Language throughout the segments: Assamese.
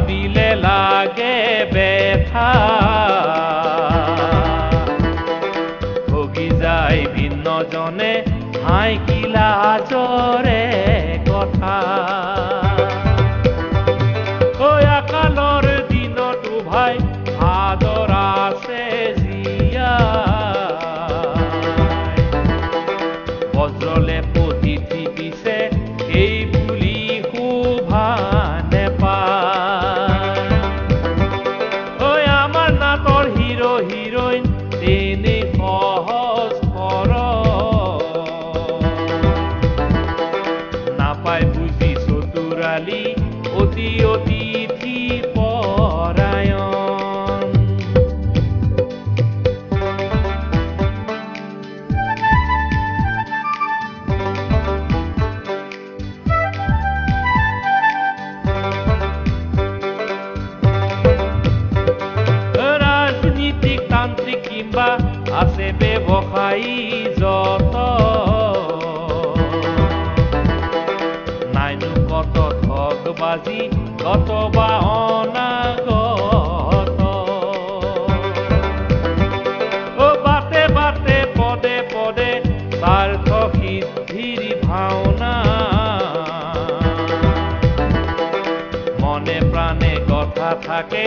ভাবিলে লাগে ব্যথা ভগি যায় ভিন্নজনে হাই কি লাজৰে কথা ঐ আকালৰ দিনতো ভাই আদৰ আছে জিয়া বজ্ৰলে পতিথি পিছে এই বুলি শোভা নেপায় ঐ আমাৰ নাটৰ হিৰো হিৰোইন তেনে সহজ নাপায় বুজি চতুৰালি অতি অতিথি পৰায়ণ ৰাজনীতিক তান্ত্ৰিক কিংবা আছে ব্যৱসায়ী যত নাইনো কত ঠগবাজি কত বা অনাগত বাটে বাটে পদে পদে স্বাৰ্থ সিদ্ধিৰ ভাওনা মনে প্ৰাণে কথা থাকে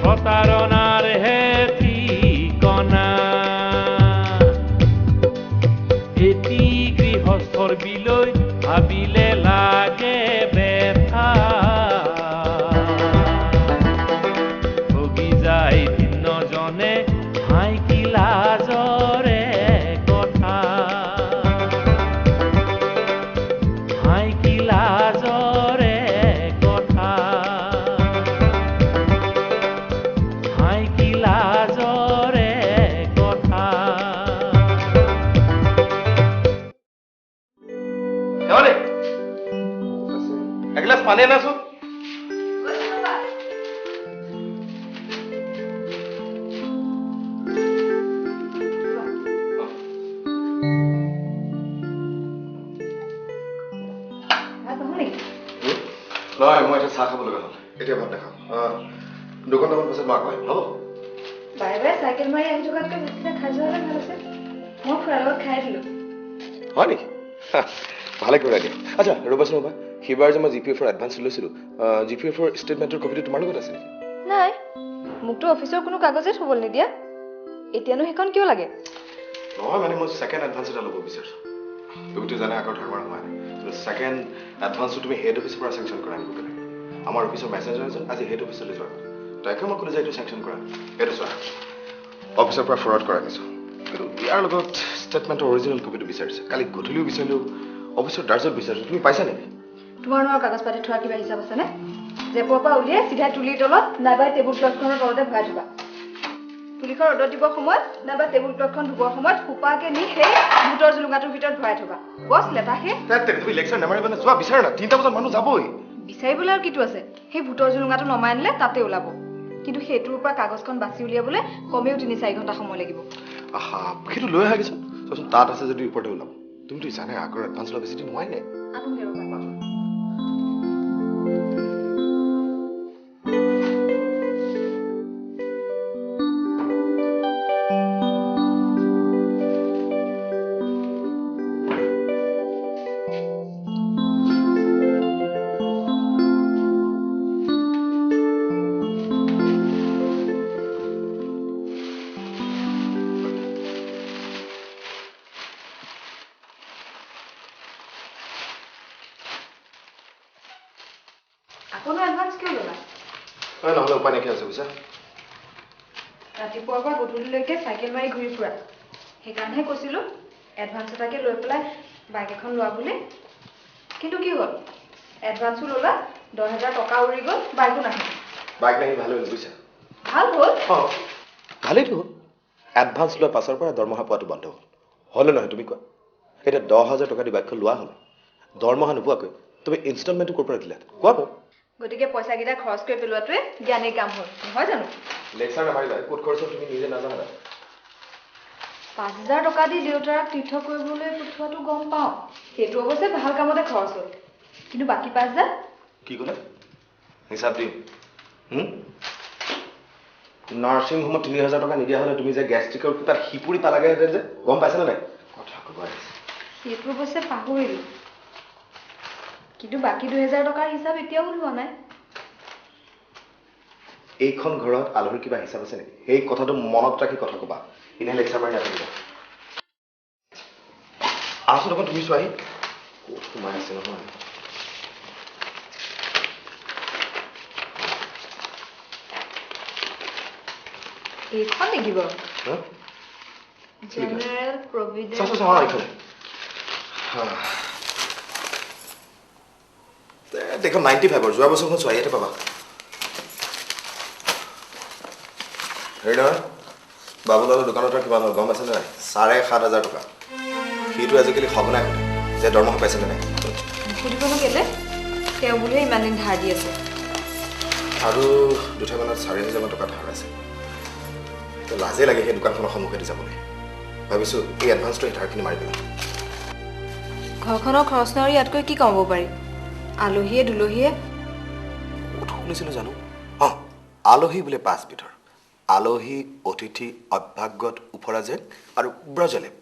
প্ৰতাৰণাৰ হে ঠিকনা এটি গৃহস্থৰ বিলৈ ভাবিলে লাগে ব্যথা ভগি যায় ভিন্নজনে হাই কি লাজৰে কথা হাই কি লাজৰে কথা হাই কি লাজৰে কথা এগিলাস পানী আনাছো নহয় মই এটা চাহ খাব লগা হ'ল এতিয়া ভাত নাখাওঁ 2 ঘণ্টামান পাছত মই আকৌ আহিম হ'ব বাই বাই চাইকেল মাৰি আহি থকাতকৈ বেছিকৈ খাই যোৱা হ'লে ভাল আছে মই খুৰাৰ লগত খাই দিলোঁ হয় নেকি ভালে কৰিলা দিয়া আচ্ছা ৰ'বাচোন ৰ'বা সিবাৰ যে মই জিপিএফৰ এডভান্স লৈছিলোঁ জিপিএফৰ ষ্টেটমেণ্টৰ কপিটো তোমাৰ লগত আছে নেকি নাই মোকতো অফিচৰ কোনো কাগজেই থ'বলৈ নিদিয়া এতিয়ানো সেইখন কিয় লাগে নহয় মানে মই ছেকেণ্ড এডভান্স এটা ল'ব বিচাৰিছোঁ তুমিতো জানা আগৰ ধৰ্মৰ নহয় ছেকেণ্ড এডভান্সটো তুমি হেড অফিচৰ পৰা চেংচন কৰা আনিব লাগে আমাৰ অফিচৰ মেছেঞ্জাৰ এজন আজি হেড অফিচলৈ যোৱা তাকে মই ক'লো যে এইটো চেংচন কৰা এইটো চোৱা অফিচৰ পৰা ফৰৱাৰ্ড কৰা নিছোঁ কিন্তু ইয়াৰ লগত ষ্টেটমেণ্টৰ অৰিজিনেল কপিটো বিচাৰিছে কালি গধূলিও বিচাৰিলোঁ অফিচৰ ডাৰ্জত বিচাৰিছোঁ তুমি পাইছা নেকি তোমাৰ নামৰ কাগজ পাতি থোৱাৰ কিবা হিচাপ আছেনে জেপৰ পৰা উলিয়াই চিধাই তুলিৰ তলত নাইবা টেবুল ক্লথখনৰ তলতে ভৰাই থবা তুলিখন ৰ'দত দিবৰ সময়ত নাইবা টেবুল ক্লথখন ধুবৰ সময়ত সোপাকে নি সেই ভোটৰ জুলুঙাটোৰ ভিতৰত ভৰাই থবা বছ লেটাহে তুমি লেকচাৰ নামাৰিবা নে যোৱা বিচাৰা না 3টা বজাত মানুহ যাবই বিচাৰিবলৈ আৰু কিটো আছে সেই ভোটৰ জুলুঙাটো নমাই আনিলে তাতে ওলাব কিন্তু সেইটোৰ পৰা কাগজখন বাছি উলিয়াবলৈ কমেও 3-4 ঘণ্টা সময় লাগিব আহা সেইটো লৈ আহা কিছু চোৱাচোন তাত আছে যদি ৰিপৰ্টে ওলাব তুমিতো জানাই আগৰ এডভান্স লোৱা বেছি দিন হোৱাই নাই কোনো এডভান্স কিয় ল'লা নহ'লে উপায় নাইকিয়া আছে বুজিছা ৰাতিপুৱাৰ পৰা গধূলিলৈকে চাইকেল মাৰি ঘূৰি ফুৰা সেইকাৰণেহে কৈছিলোঁ এডভান্স এটাকে লৈ পেলাই বাইক এখন লোৱা বুলি কিন্তু কি হ'ল এডভান্সো ল'লা 10,000 টকা উৰি গ'ল বাইকো নাহিল বাইক নাহি ভাল হ'ল বুজিছা ভাল হ'ল ভালেইতো হ'ল এডভান্স লোৱাৰ পাছৰ পৰা দৰমহা পোৱাটো বন্ধ হ'ল হ'লে নহয় তুমি কোৱা এতিয়া 10,000 টকা দি বাইকখন লোৱা হ'ল দৰমহা নোপোৱাকৈ তুমি ইনষ্টলমেণ্টটো ক'ৰ পৰা দিলা কোৱা মোক গতিকে পইচাকেইটা খৰচ কৰি পেলোৱাটোৱে জ্ঞানেই কাম হ'ল নহয় জানো লেকচাৰ নামাৰিবা ক'ত খৰচ হ'ল তুমি নিজে নাজানা 5,000 টকা দি দেউতাক তীৰ্থ কৰিবলৈ পঠোৱাটো গম পাওঁ সেইটো অৱশ্যে ভাল কামতে খৰচ হ'ল কিন্তু বাকী 5,000 কি ক'লে হিচাপ দিম নাৰ্ছিং হোমত ৩,০০০ টকা নিদিয়া হ'লে তুমি যে গেষ্ট্ৰিকৰ তাত সিপুৰি পালাগেহেঁতেন যে গম পাইছানে নাই কথা ক'ব আহিছে সেইটো অৱশ্যে পাহৰিলোঁ কিন্তু বাকী ২,০০০ টকাৰ হিচাপ এতিয়াও ওলোৱা নাই এইখন ঘৰত আলহীৰ কিবা হিচাপ আছে নেকি সেই কথাটো মনত ৰাখি কথা ক'বা এনেই লেকচাৰ মাৰি নাথাকিবা আছো দেখোন তুমি চোৱাহি ক'ত সোমাই আছে নহয় এইখন নেকি বাৰু হা? জেনেৰেল প্ৰভিডেণ্ট দেখোন 95 যোৱা বছৰখন চোৱা ইয়াতে পাবা হেৰি নহয় বাবুলালৰ দোকানত কিমান হ'ল গম পাইছেনে নাই 7,500 টকা সিটো আজিকালি সঘনাই সোধে যে দৰমহা পাইছেনে নাই সুধিবনো কেলে তেওঁ বুলিয়ে ইমান দিন ধাৰ দি আছে আৰু দুটামানত 4,000 টকা ধাৰ আছে লাজে লাগে সেই দোকানখনৰ সন্মুখেদি যাবলৈ ভাবিছোঁ এই এডভান্সটো এই ধাৰখিনি মাৰি পেলাম ঘৰখনৰ খৰচ নহৰি ইয়াতকৈ কি কমাব পাৰি আলহীয়ে দুলহীয়ে ক'ত শুনিছিলোঁ জানো অঁ আলহী বোলে 5 বিধৰ আলহী অতিথি অভ্যাগত উফৰাজেন আৰু ব্ৰজলেপ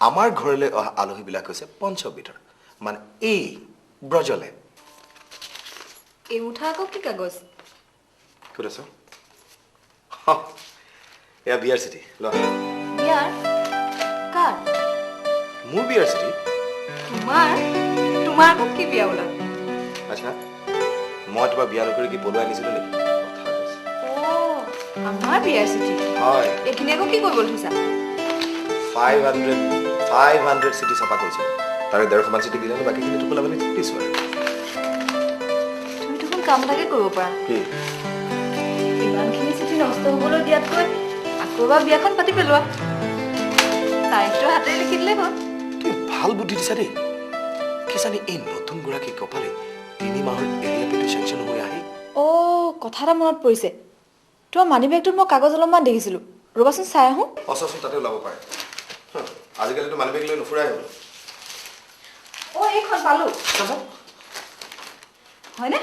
আমাৰ ঘৰলৈ অহা আলহীবিলাক হৈছে 5 বিধৰ মানে এই ব্ৰজলেপ এই মুঠা আকৌ কি কাগজ ক'ত আছ এয়া বিয়াৰ চিঠি ল বিয়াৰ কাৰ মোৰ বিয়াৰ চিঠি তোমাৰ আকৌ কি বিয়া ওলাল আচ্ছা মই তোমাৰ বিয়া নকৰি কি পলুৱাই আনিছিলোঁ নেকি আমাৰ বিয়াৰ চিঠি হয় এইখিনি আকৌ কি কৰিবলৈ থৈছা 500 চিঠি ছপা কৰিছিলোঁ তাৰে 150মান চিঠি দিলে বাকীখিনি টোপোলাবলৈ দিছোঁ আৰু তুমি দেখোন কাম এটাকে কৰিব পাৰা কি ইমানখিনি চিঠি নষ্ট হ'বলৈ দিয়াতকৈ আকৌ এবাৰ বিয়াখন পাতি পেলোৱা তাৰিখটো হাতেৰে লিখি দিলে হ'ল তুমি ভাল বুদ্ধি দিছা দেই কি জানি এই নতুন গৰাকী কপালে 3 মাহৰ এৰিয়া পেটি চেংচন হৈ আহি কথা এটা মনত পৰিছে তোমাৰ মানি বেগটোত মই কাগজ অলপমান দেখিছিলোঁ ৰ'বাচোন চাই আহোঁ অচোন তাতে ওলাব পাৰে আজিকালিতো মানুহ বেগ লৈ নুফুৰাই হ'ল এইখন পালোঁ হয়নে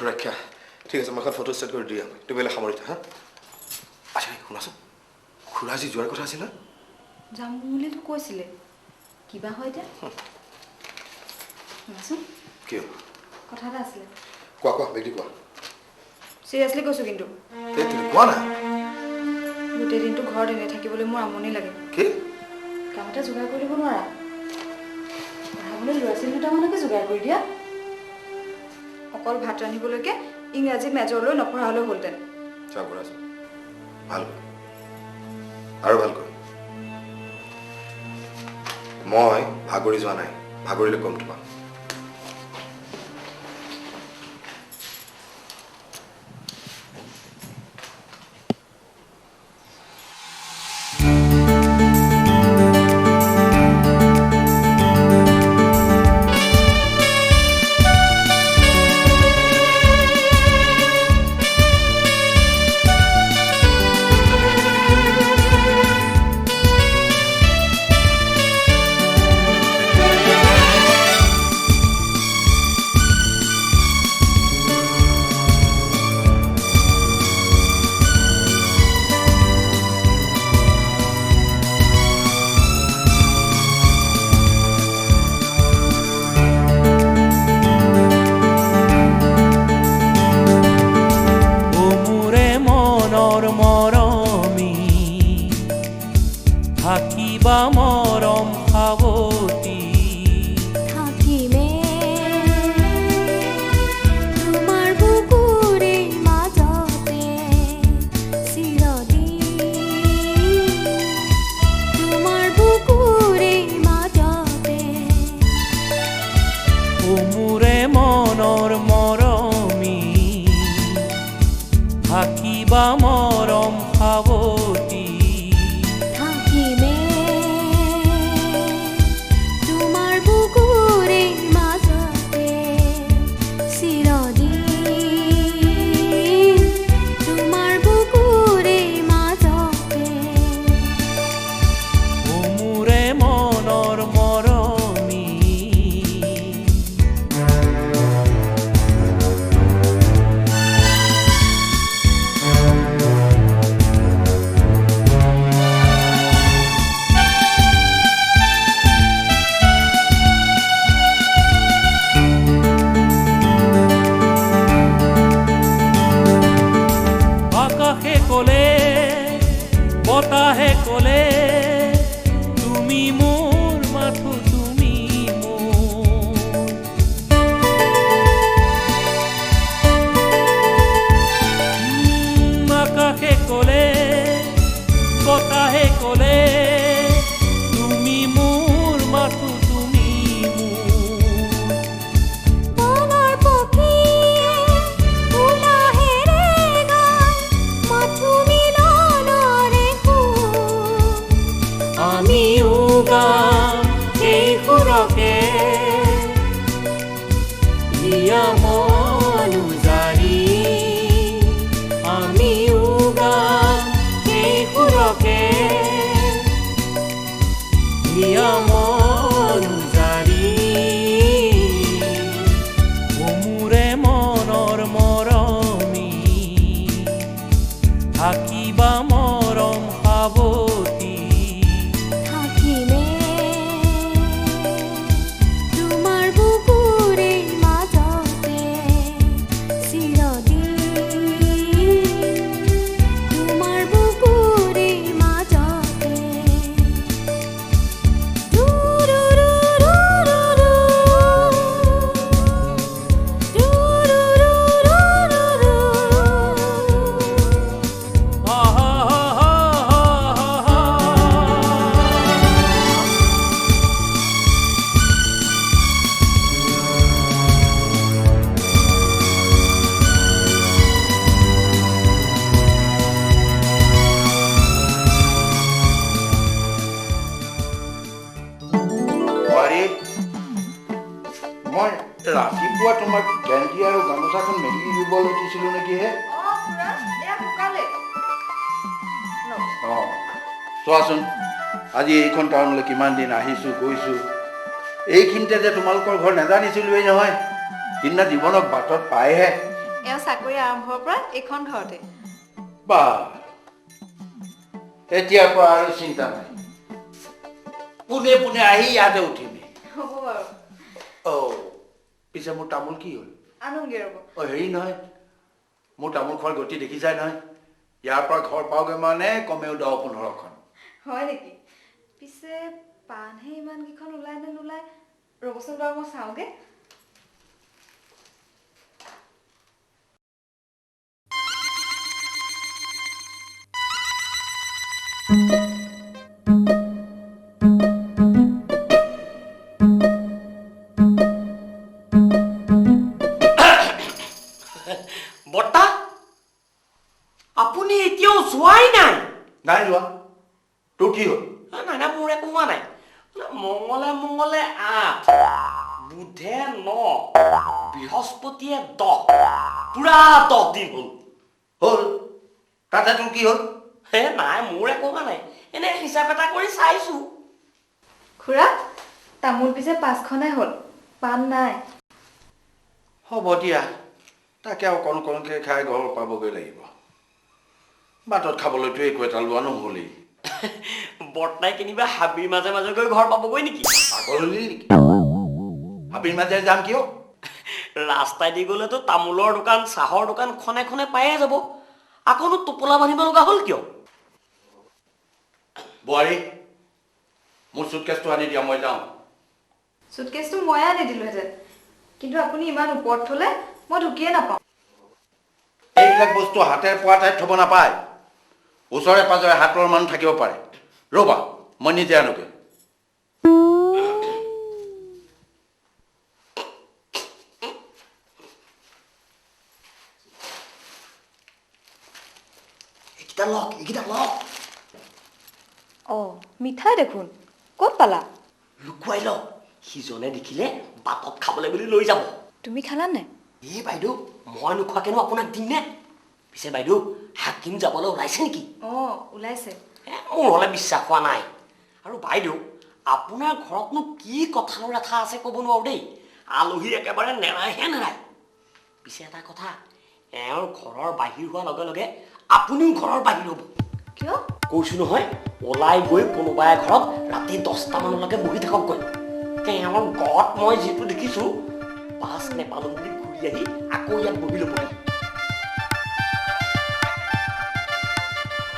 ৰক্ষা ঠিক আছে মই এখন ফটো ষ্টেট কৰি দিয়া তুমি বেলেগ সামৰিতা হা আচ্ছা শুনাচোন খুৰাজী যোৱাৰ কথা আছিল না যাম বুলিতো কৈছিলে কিবা হয় এতিয়া শুনাচোন কিয় কথা এটা আছিলে কোৱা বেগটি কোৱা চিৰিয়াছলি কৈছোঁ কিন্তু তুমি কোৱা না গোটেই দিনটো ঘৰত এনে থাকিবলৈ মোৰ আমনি লাগে কি কাম এটা যোগাৰ কৰি দিব নোৱাৰা পঢ়াবলৈ ল'ৰা ছোৱালী দুটামানকে যোগাৰ কৰি দিয়া অকল ভাত ৰান্ধিবলৈকে ইংৰাজী মেজৰলৈ নপঢ়া হ'লেও হ'লহেঁতেন চাওক খুৰাজী ভাল আৰু ভাল কৰিম মই ভাগৰি যোৱা নাই ভাগৰিলে কম তোমাক বতাহে ক'লে তুমি মোৰ মাথো তুমি মোৰ বনৰ পক্ষীয়ে উলাহেৰে গায় মাথো মিলনৰে সুৰ আমিও গাম এই সুৰকে দিয়া মন উজাৰি আমিও গাম এই সুৰকে দিয়া মন উজাৰি মোৰে মনৰ মৰমী থাকিবা মৰম সাৱতী থাকিমে তোমাৰ বুকুৰে মাজতে চিৰদিন তোমাৰ বুকুৰে মাজতে বোৱাৰী মই ৰাতিপুৱা তোমাক গেঞ্জি আৰু গামোচাখন মেলি দিব লৈছিলো নেকি হে অঁ চোৱাচোন আজি এইখন টাউনলৈ কিমান দিন আহিছোঁ গৈছোঁ এইখিনিতে যে তোমালোকৰ ঘৰ নেজানিছিলোৱেই নহয় সিদিনা জীৱনক বাটত পায়হে এওঁ চাকৰি আৰম্ভৰ পৰা এইখন ঘৰতে বা এতিয়াৰ পৰা আৰু চিন্তা নাই পোনে পোনে আহি ইয়াতে উঠিমে হ'ব বাৰু অঁ পিছে মোৰ তামোল কি হ'ল আনোগে ৰ'ব অঁ হেৰি নহয় মোৰ তামোল খোৱাৰ গতি দেখিছাই নহয় ইয়াৰ পৰা ঘৰ পাওঁগৈ মানে কমেও 10-15খন হয় নেকি পিছে পাণহে ইমানকেইখন ওলাই নে নোলায় ৰ'বচোন বাৰু মই চাওঁগে বৰ্তা আপুনি এতিয়াও যোৱাই নাই নাই যোৱা তোৰ কি হ'ল নাই নাই মোৰ একো হোৱা নাই মঙলে মঙলে 8 বুধে 9 বৃহস্পতিয়ে 10 পুৰা 10 দিন হ'ল তাতে তোৰ কি হ'ল হে নাই মোৰ একো হোৱা নাই এনে হিচাপ এটা কৰি চাইছো খুৰা তামোল পিছে 5খনে হ'ল পাণ নাই হ'ব দিয়া তাকে অকণ অকণকৈ খাই ঘৰ পাবগৈ লাগিব বাটত খাবলৈতো একো এটা লোৱা নহ'লেই বৰ্তাই কেনিবা হাবিৰ মাজে মাজে গৈ ঘৰ পাবগৈ নেকি পাগল হলি নেকি হাবিৰ মাজে যাম কিয় ৰাস্তাই দি গ'লেতো তামোলৰ দোকান চাহৰ দোকান খনে খনে পায়ে যাব আকৌনো টোপোলা বান্ধিব লগা হ'ল কিয় বোৱাৰী মোৰ চুটকেছটো আনি দিয়া মই যাওঁ চুটকেছটো ময়ে আনি দিলোহেঁতেন কিন্তু আপুনি ইমান ওপৰত থ'লে মই ঢুকিয়ে নাপাওঁ এইবিলাক বস্তু হাতে পোৱা ঠাইত থ'ব নাপায় ওচৰে পাজৰে হাতৰ মানুহ থাকিব পাৰে ৰ'বা মই নিজে আনোগৈ এইকেইটা লওক অঁ মিঠাই দেখোন ক'ত পালা লুকুৱাই লওক সিজনে দেখিলে বাটত খাবলৈ বুলি লৈ যাব তুমি খালা নাই এই বাইদেউ মই নোখোৱাকেনো আপোনাক দিম নে পিছে বাইদেউ হাকিম যাবলৈ ওলাইছে নেকি অঁ ওলাইছে মোৰ হ'লে বিশ্বাস হোৱা নাই আৰু বাইদেউ আপোনাৰ ঘৰতনো কি কঁঠালৰ আঠা আছে ক'ব নোৱাৰো দেই আলহী একেবাৰে নেৰায়হে নেৰায় পিছে এটা কথা এওঁৰ ঘৰৰ বাহিৰ হোৱাৰ লগে লগে আপুনিও ঘৰৰ বাহিৰ হ'ব কিয় কৈছো নহয় ওলাই গৈ কোনোবা ঘৰত ৰাতি 10টা মানলৈকে বহি থাককগৈ তেওঁৰ গত মই যিটো দেখিছো পাছ নেপালো বুলি ঘূৰি আহি আকৌ ইয়াত বহি ল'বহি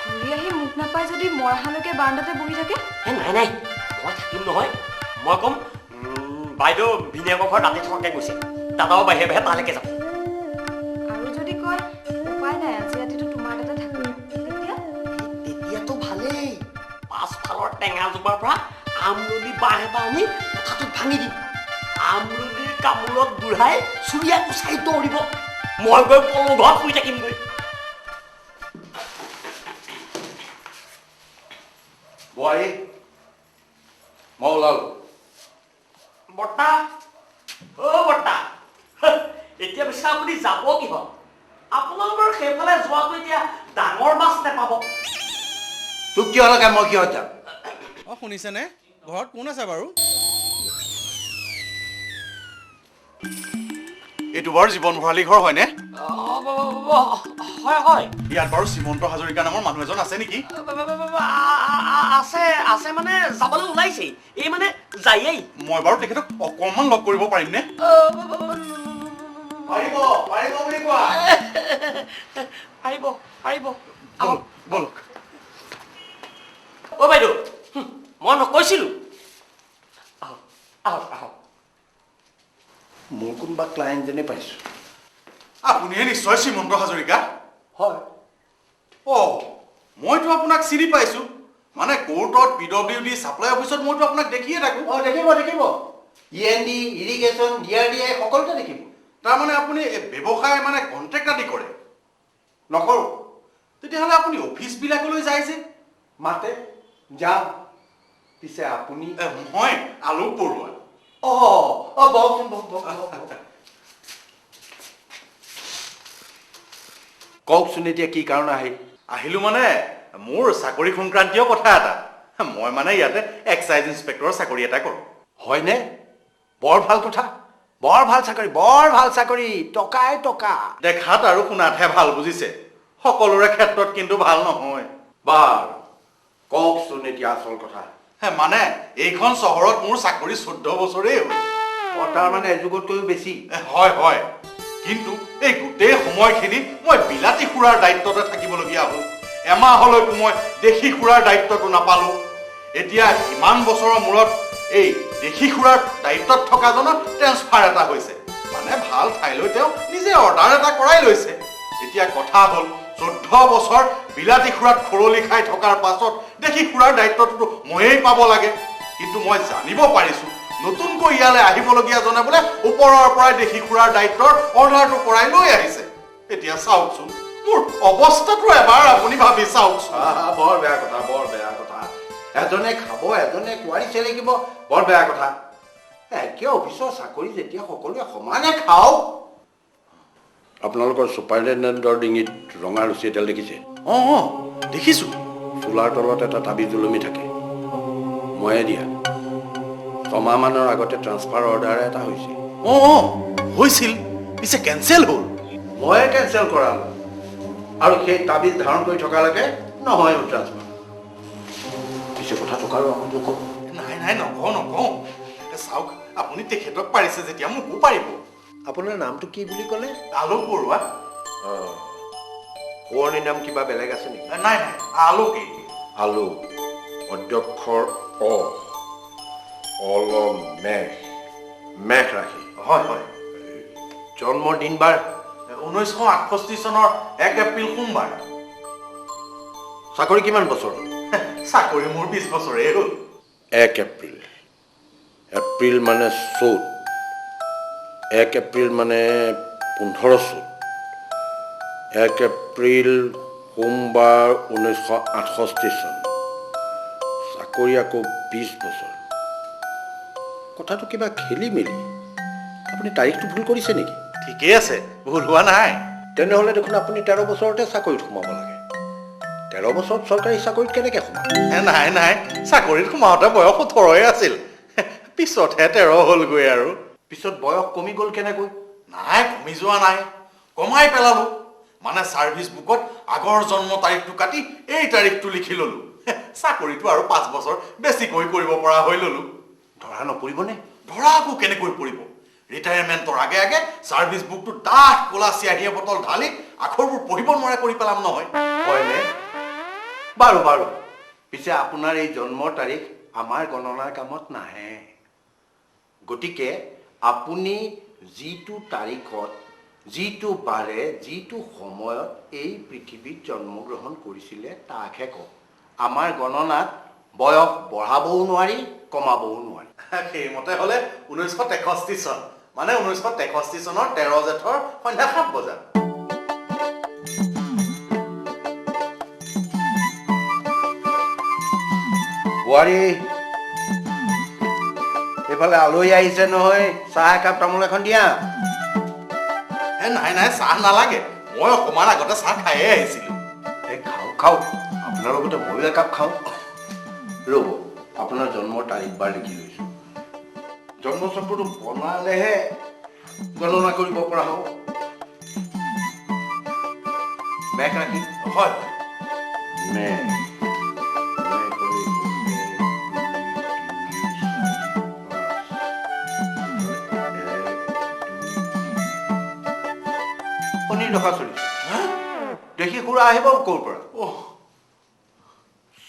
ঘূৰি আহি মুখ নাপাই যদি মৰাহালৈকে বাৰাণ্ডাতে বহি থাকে নাই নাই মই থাকিম নহয় মই ক'ম বাইদেউ ভিনিয়েকৰ ঘৰত ৰাতি থকাকে গৈছে দাদাও বাহিৰে বাহিৰে তালৈকে যাব আৰু যদি কয় উপায় নাই আজি ৰাতিটো তোমাৰ তাতে থাকো তেতিয়াতো ভালেই টেঙাজোপাৰ পৰা আমললি বাঁহ এটা আনি কথাটোত ভাঙি দিম আমললিৰ কামোৰত বুঢ়াই চুৰিয়া কুচাই দৌৰিব মই গৈ পলু ঘৰত শুই থাকিমগৈ বোৱাৰী মই ওলালো বৰ্তা অ' বৰ্তা এতিয়া পিছে আপুনি যাব কিহত আপোনালোকৰ সেইফালে যোৱাটো এতিয়া ডাঙৰ মাছ নাপাব তোক কিয় লাগে মই কিহত যাম অঁ শুনিছেনে ঘৰত কোন আছে বাৰু এইটো বাৰু জীৱন ভঁৰালী ঘৰ হয়নে হয় হয় ইয়াত বাৰু শ্ৰীমন্ত হাজৰিকা নামৰ মানুহ এজন আছে নেকি আছে আছে মানে যাবলৈ ওলাইছে এই মানে যায়েই মই বাৰু তেখেতক অকণমান লগ কৰিব পাৰিমনে পাৰিব পাৰিব বুলি কোৱা পাৰিব পাৰিব বলক অ' বাইদেউ মই নকৈছিলো আহক আহক আহক মোৰ কোনোবা ক্লায়েণ্ট যেনে পাইছোঁ আপুনিহে নিশ্চয় শ্ৰীমন্ত হাজৰিকা হয় অঁ মইতো আপোনাক চিনি পাইছোঁ মানে কোৰ্টত PWD ছাপ্লাই অফিচত মইতো আপোনাক দেখিয়ে থাকোঁ অঁ দেখিব দেখিব END ইৰিগেশ্যন DRDA সকলোতে দেখিব তাৰমানে আপুনি ব্যৱসায় মানে কণ্ট্ৰেক্ট আদি কৰে নকৰোঁ তেতিয়াহ'লে আপুনি অফিচবিলাকলৈ যায় যে মাতে যাম পিছে আপুনি মই আলোক বৰুৱা অঁ বহকচোন বহক কওকচোন এতিয়া কি কাৰণে আহিল আহিলোঁ মানে মোৰ চাকৰি সংক্ৰান্তীয় কথা এটা মই মানে ইয়াতে এক্সাইজ ইন্সপেক্টৰৰ চাকৰি এটা কৰোঁ হয়নে বৰ ভাল কথা বৰ ভাল চাকৰি টকাই টকা দেখাত আৰু শুনাতহে ভাল বুজিছে সকলোৰে ক্ষেত্ৰত কিন্তু ভাল নহয় বাৰু কওকচোন এতিয়া আচল কথা মানে এইখন চহৰত মোৰ চাকৰি 14 বছৰেই হ'ল তাৰমানে এযুগতকৈও বেছি হয় হয় কিন্তু এই গোটেই সময়খিনি মই বিলাতী খুৰাৰ দায়িত্বতে থাকিবলগীয়া হ'ল এমাহলৈকো মই দেশী খুৰাৰ দায়িত্বটো নাপালোঁ এতিয়া ইমান বছৰৰ মূৰত এই দেশী খুৰাৰ দায়িত্বত থকাজনৰ ট্ৰেন্সফাৰ এটা হৈছে মানে ভাল ঠাইলৈ তেওঁ নিজে অৰ্ডাৰ এটা কৰাই লৈছে এতিয়া কথা হ'ল 14 বছৰ বিলাতী খুৰাত খৰলি খাই থকাৰ পাছত দেশী খুৰাৰ দায়িত্বটো ময়েই পাব লাগে কিন্তু মই জানিব পাৰিছোঁ নতুনকৈ ইয়ালৈ আহিবলগীয়াজনে বোলে ওপৰৰ পৰাই দেশী খুৰাৰ দায়িত্বৰ অৰ্ডাৰটো কৰাই লৈ আহিছে এতিয়া চাওকচোন মোৰ অৱস্থাটো এবাৰ আপুনি ভাবি চাওকচোন বৰ বেয়া কথা এজনে খাব এজনে কুঁৱাৰী চেলেকিব বৰ বেয়া কথা একে অফিচৰ চাকৰি যেতিয়া সকলোৱে সমানে খাওক আপোনালোকৰ ছুপাৰিণ্টেণ্ডেণ্টৰ ডিঙিত ৰঙা ৰছী এডাল দেখিছে অঁ দেখিছোঁ চোলাৰ তলত এটা তাবিজ ওলমি থাকে ময়ে দিয়া 6 মাহমানৰ আগতে ট্ৰান্সফাৰ অৰ্ডাৰ এটা হৈছিল অঁ হৈছিল পিছে কেঞ্চেল হ'ল ময়ে কেঞ্চেল কৰালোঁ আৰু সেই তাবিজ ধাৰণ কৰি থকালৈকে নহয় ট্ৰান্সফাৰ পিছে কথাটো কাৰো আগত নকওঁ নাই নকওঁ চাওক আপুনি তেখেতক পাৰিছে যেতিয়া মোকো পাৰিব আপোনাৰ নামটো কি বুলি ক'লে আলোক বৰুৱা শুৱনি নাম কিবা বেলেগ আছে নেকি নাই আলোকেই আলু অধ্যক্ষৰ অলম মেঘ ৰাখি হয় জন্মৰ দিন বাৰ 1968 চনৰ 1 এপ্ৰিল সোমবাৰ চাকৰি কিমান বছৰ চাকৰি মোৰ 20 বছৰেই হ'ল 1 এপ্ৰিল মানে চ'ত 1 এপ্ৰিল মানে 15 চ'ত 1 এপ্ৰিল সোমবাৰ 1968 চন চাকৰি আকৌ 20 বছৰ কথাটো কিবা খেলি মেলি আপুনি তাৰিখটো ভুল কৰিছে নেকি ঠিকেই আছে ভুল হোৱা নাই তেনেহ'লে দেখোন আপুনি 13 বছৰতে চাকৰিত সোমাব লাগে 13 বছৰত চৰকাৰী চাকৰিত কেনেকৈ সোমাব নাই চাকৰিত সোমাওঁতে বয়স 18 আছিল পিছতহে 13 হ'লগৈ আৰু পিছত বয়স কমি গ'ল কেনেকৈ নাই কমি যোৱা নাই কমাই পেলালোঁ মানে ছাৰ্ভিচ বুকত আগৰ জন্ম তাৰিখটো কাটি এই তাৰিখটো লিখি ল'লোঁ চাকৰিটো আৰু 5 বছৰ বেছিকৈ কৰিব পৰা হৈ ল'লোঁ ধৰা নপৰিবনে ধৰা আকৌ কেনেকৈ পৰিব ৰিটায়াৰমেণ্টৰ আগে আগে ছাৰ্ভিচ বুকটো ডাঠ ক'লা চিয়াহী বটল ঢালি আখৰবোৰ পঢ়িব নোৱাৰা কৰি পেলাম নহয় হয়নে বাৰু পিছে আপোনাৰ এই জন্মৰ তাৰিখ আমাৰ গণনাৰ কামত নাহে গতিকে আপুনি যিটো তাৰিখত যিটো বাৰে যিটো সময়ত এই পৃথিৱীত জন্মগ্ৰহণ কৰিছিলে তাকহে কওক আমাৰ গণনাত বয়স বঢ়াবও নোৱাৰি কমাবও নোৱাৰি। সেইমতে হ'লে 1963 চন মানে 1963 চনৰ 13 জেঠৰ সন্ধ্যা 7 বজাত। বোৱাৰী এইফালে আলহী আহিছে নহয়, চাহ একাপ তামোল এখন দিয়া। নাই চাহ নালাগে, মই অকণমান আগতে চাহ খায়ে আহিছিলোঁ। এই খাওক আপোনাৰ লগতে ময়ো একাপ খাওঁ। ৰ'ব, আপোনাৰ জন্মৰ তাৰিখ বাৰ লিখি লৈছোঁ। জন্মচক্ৰটো বনালেহে গণনা কৰিব পৰা হ'ব। বেগ ৰাখি হয় শনিৰ দশা চলিছে। দেখি খুৰা আহিব ক'ৰ পৰা?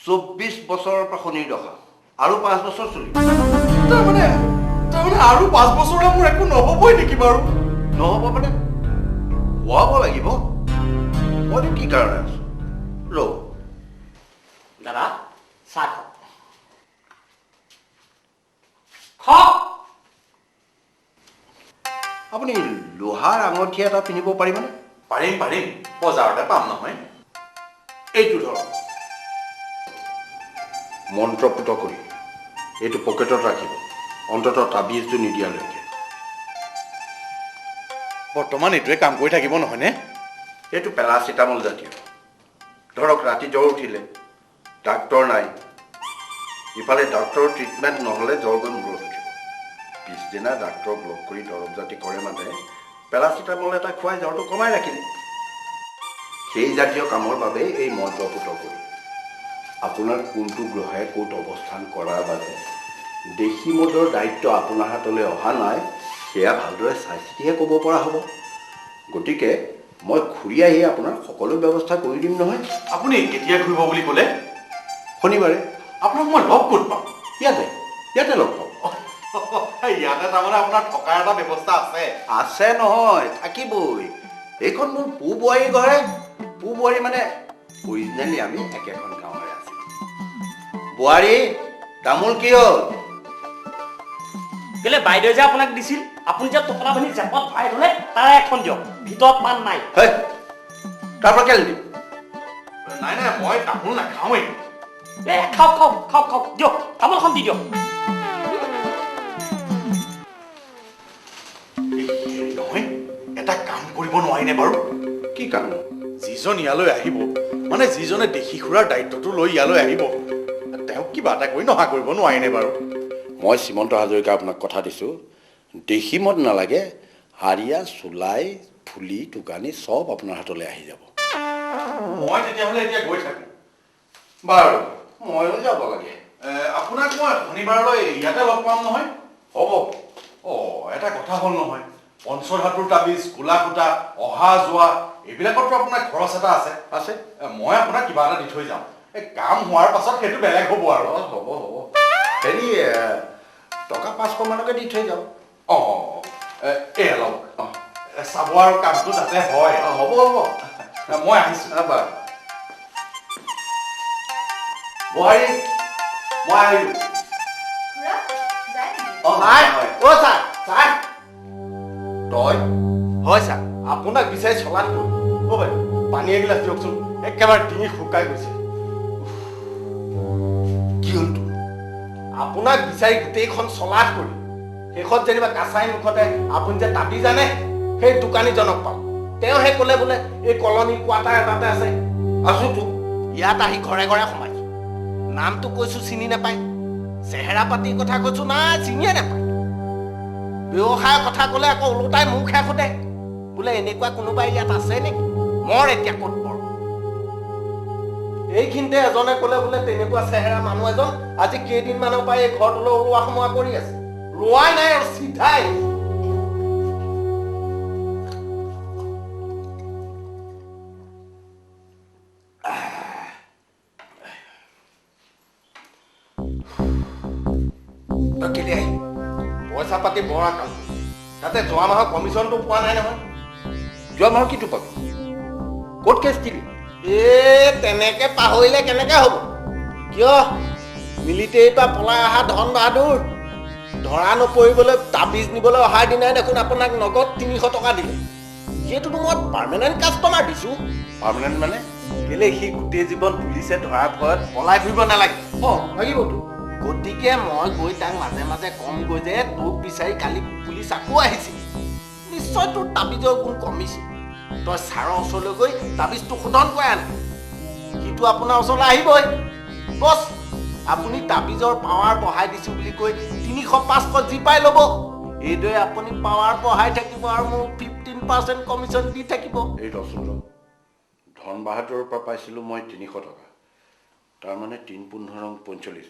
24 বছৰৰ পৰা শনিৰ দশা আৰু 5 বছৰ চলিব। তাৰমানে আৰু 5 বছৰে মোৰ একো নহ'বই নেকি বাৰু? নহ'ব মানে হোৱাব লাগিব। মইতো কি কাৰণে আছো? ৰ'ব দাদা চাহ খাওক। আপুনি লোহাৰ আঙঠি এটা পিন্ধিব পাৰিবনে? পাৰিম বজাৰতে পাম নহয়। এইটো ধৰক, মন্ত্ৰপুত কৰি এইটো পকেটত ৰাখিব, অন্ততঃ তাবিজটো নিদিয়ালৈকে। বৰ্তমান এইটোৱে কাম কৰি থাকিব নহয়নে? এইটো পেৰাচিটামল জাতীয়। ধৰক ৰাতি জ্বৰ উঠিলে ডাক্তৰ নাই, ইফালে ডাক্তৰৰ ট্ৰিটমেণ্ট নহ'লে জ্বৰ গৈ মূৰত উঠিব। পিছদিনা ডাক্তৰক লগ কৰি দৰৱ জাতি কৰে মানে পেৰাচিটামল এটা খুৱাই জ্বৰটো কমাই ৰাখিলে। সেই জাতীয় কামৰ বাবে এই মন্ত্ৰপুত কৰি আপোনাৰ কোনটো গ্ৰহে ক'ত অৱস্থান কৰাৰ বাবে দেশী মদৰ দায়িত্ব আপোনাৰ হাতলৈ অহা নাই, সেয়া ভালদৰে চাই চিতিহে ক'ব পৰা হ'ব। গতিকে মই ঘূৰি আহি আপোনাৰ সকলো ব্যৱস্থা কৰি দিম নহয়। আপুনি কেতিয়া ঘূৰিব বুলি ক'লে? শনিবাৰে। আপোনাক মই লগ ক'ত পাম? ইয়াতে লগ পাম। ইয়াতে তাৰমানে আপোনাৰ থকাৰ এটা ব্যৱস্থা আছে? আছে নহয়, থাকিবই। এইখন মোৰ পু বোৱাৰীৰ ঘৰে। পু বোৱাৰী মানে অৰিজিনেলি আমি একেখন গাঁৱৰে আছিলোঁ। বোৱাৰী, তামোল কি হ'ল? কেলে বাইদেৱে যে আপোনাক দিছিল, আপুনি যে টকলা বান্ধি জেপত ভৰাই থ'লে তাৰে এখন দিয়ক, ভিতৰত পাণ নাই। হয়, তাৰ পৰা কেলে দিম? নাই মই তামোল নাখাওঁৱেই। খাওক দিয়ক, তামোলখন দি দিয়ক। নহয়, এটা কাম কৰিব নোৱাৰিনে বাৰু? কি কাম? যিজন ইয়ালৈ আহিব, মানে যিজনে দেশী খুৰাৰ দায়িত্বটো লৈ ইয়ালৈ আহিব, তেওঁক কিবা এটা কৰি নহা কৰিব নোৱাৰিনে বাৰু? মই শ্ৰীমন্ত হাজৰিকা আপোনাক কথা দিছোঁ, দেশী মদ নালাগে, হাৰিয়া, চুলাই, ফুলি, টোকানি চব আপোনাৰ হাতলৈ আহি যাব। মই তেতিয়াহ'লে এতিয়া গৈ থাকোঁ। বাৰু, ময়ো যাব লাগে। আপোনাক মই শনিবাৰলৈ ইয়াতে লগ পাম নহয়? হ'ব। এটা কথা হ'ল নহয়, পঞ্চধাতুৰ তাবিজ, কোলা সূতা, অহা যোৱা এইবিলাকতো আপোনাৰ খৰচ এটা আছে। মই আপোনাক কিবা এটা দি থৈ যাম। এই কাম হোৱাৰ পাছত সেইটো বেলেগ হ'ব আৰু। হ'ব। হেৰি, টকা 500 মানকে দি থৈ যাওঁ। এয়া লওক, চাব আৰু কামটো যাতে হয়। হ'ব। মই আহিছোঁ। বাৰু বোৱাৰী, মই আহিলোঁ। ছাৰ তই? হয় ছাৰ, আপোনাক বিচাৰি চলাত গ'ল। পানী এগিলাচ দিয়কচোন, একেবাৰে ডিঙি শুকাই গৈছে। কি হ'ল তোৰ? আপোনাক বিচাৰি গোটেইখন চলাত কৰি শেষত যেনিবা কাছাৰী মুখতে আপুনি যে তাবি জানে সেই দোকানীজনক পাম। তেওঁহে ক'লে বোলে এই কলনী কোৱাৰ্টাৰ এটাতে আছে। আছোতো। ইয়াত আহি ঘৰে ঘৰে সোমাইছো, নামটো কৈছো চিনি নাপায়, চেহেৰা পাতিৰ কথা কৈছো না চিনিয়ে নাপায়। ব্যৱসায়ৰ কথা ক'লে আকৌ ওলোটাই মুখহে সোধে বোলে এনেকুৱা কোনোবাই ইয়াত আছে নেকি? মোৰ এতিয়া ক'ত বৰ এইখিনিতে এজনে ক'লে বোলে তেনেকুৱা চেহেৰা মানুহ এজন আজি কেইদিনমানৰ পৰা এই ঘৰটোলৈ ওলোৱা সোমোৱা কৰি আছে। ৰোৱাই নাই আৰু চিধাই। পইচা পাতি বৰা কাম, তাতে যোৱা মাহৰ কমিশ্যনটো পোৱা নাই নহয়। যোৱা মাহৰ কিটো পাবি? ক'ত কেছ দিলি? তেনেকে পাহৰিলে কেনেকে হ'ব? কিয় মিলিটেৰীৰ পৰা পলাই অহা ধন বাহাদুৰ ধৰা নপৰিবলৈ তাবিজ নিবলৈ অহাৰ দিনাই দেখোন আপোনাক নগদ 300 টকা দিলে সেইটোতো মই পাৰ্মানেণ্ট কাষ্টমাৰ দিছোঁ পাৰ্মানেণ্ট মানে কেলে সি গোটেই জীৱন পুলিচে ধৰাৰ ভয়ত পলাই ফুৰিব নালাগে লাগিবতো গতিকে মই গৈ তাক মাজে মাজে কমগৈ যে তোক বিচাৰি কালি পুলিচ আকৌ আহিছিল নিশ্চয় তোৰ তাবিজৰ গুণ কমিছে তই ছাৰৰ ওচৰলৈ গৈ তাবিজটো শোধন কৰাই আন সিটো আপোনাৰ ওচৰলৈ আহিবই বছ আপুনি তাবিজৰ পাৱাৰ বঢ়াই দিছোঁ বুলি কৈ 300-500 যি পাই ল'ব এইদৰে আপুনি পাৱাৰ বঢ়াই থাকিব আৰু মোক 15% কমিশ্যন দি থাকিব এই ৰচোন ধন বাহাদুৰৰ পৰা পাইছিলোঁ মই 300 টকা তাৰমানে 3×15=45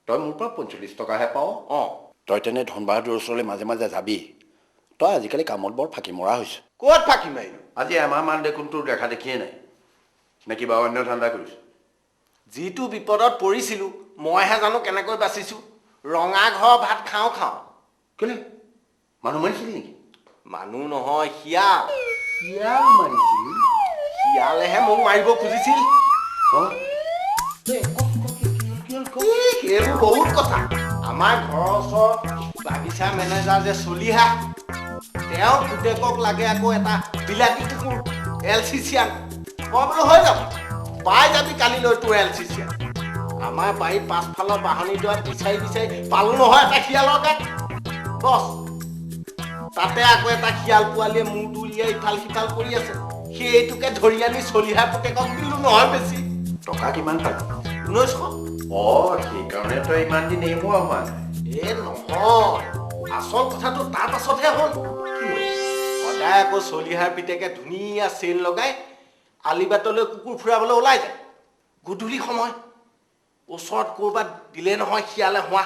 তই মোৰ পৰা 45 টকাহে পাওঁ তই তেনে ধন বাহাদুৰৰ ওচৰলৈ মাজে মাজে যাবি তই আজিকালি কামত বৰ ফাঁকি মৰা হৈছ ক'ত ফাঁকি মাৰিলোঁ আজি এমাহমান দেখোন তোৰ দেখা দেখিয়ে নাই নে কিবা অন্য ধান্দা কৰিছ যিটো বিপদত পৰিছিলোঁ মইহে জানো কেনেকৈ বাচিছোঁ ৰঙা ঘৰৰ ভাত খাওঁ কেলে মানুহ মাৰিছিলি নেকি মানুহ নহয় শিয়াল শিয়াল মাৰিছিলি শিয়ালেহে মোক মাৰিব খুজিছিল সেইবোৰ বহুত কথা আমাৰ ঘৰৰ ওচৰৰ বাগিচা মেনেজাৰ যে চলিহা তেওঁ পুতেকক লাগে আকৌ এটা বিলাতী কুকুৰ এলচিচিয়ান মই বোলো হৈ যাব পাই যাবি কালিলৈ তোৰ এলচিচিয়ান আমাৰ বাৰীৰ পাছফালৰ বাহনি দোৱাত বিচাৰি পালো নহয় এটা শিয়ালৰ গাত বছ তাতে আকৌ এটা শিয়াল পোৱালীয়ে মূৰটো উলিয়াই ইফাল সিফাল কৰি আছে সেইটোকে ধৰি আনি চলিহা পুতেকক দিলো নহয় বেছি টকা কিমান পালি 1900 সেইকাৰণে তই ইমান দিন এইমোৱা হোৱা নাই নহয় আচল কথাটো তাৰ পাছতহে হ'ল সদায় আকৌ চলিহাৰ পিতেকে ধুনীয়া চেইন লগাই আলিবাটলৈ কুকুৰ ফুৰাবলৈ ওলাই যায় গধূলি সময় ওচৰত ক'ৰবাত দিলে নহয় শিয়ালে হোৱা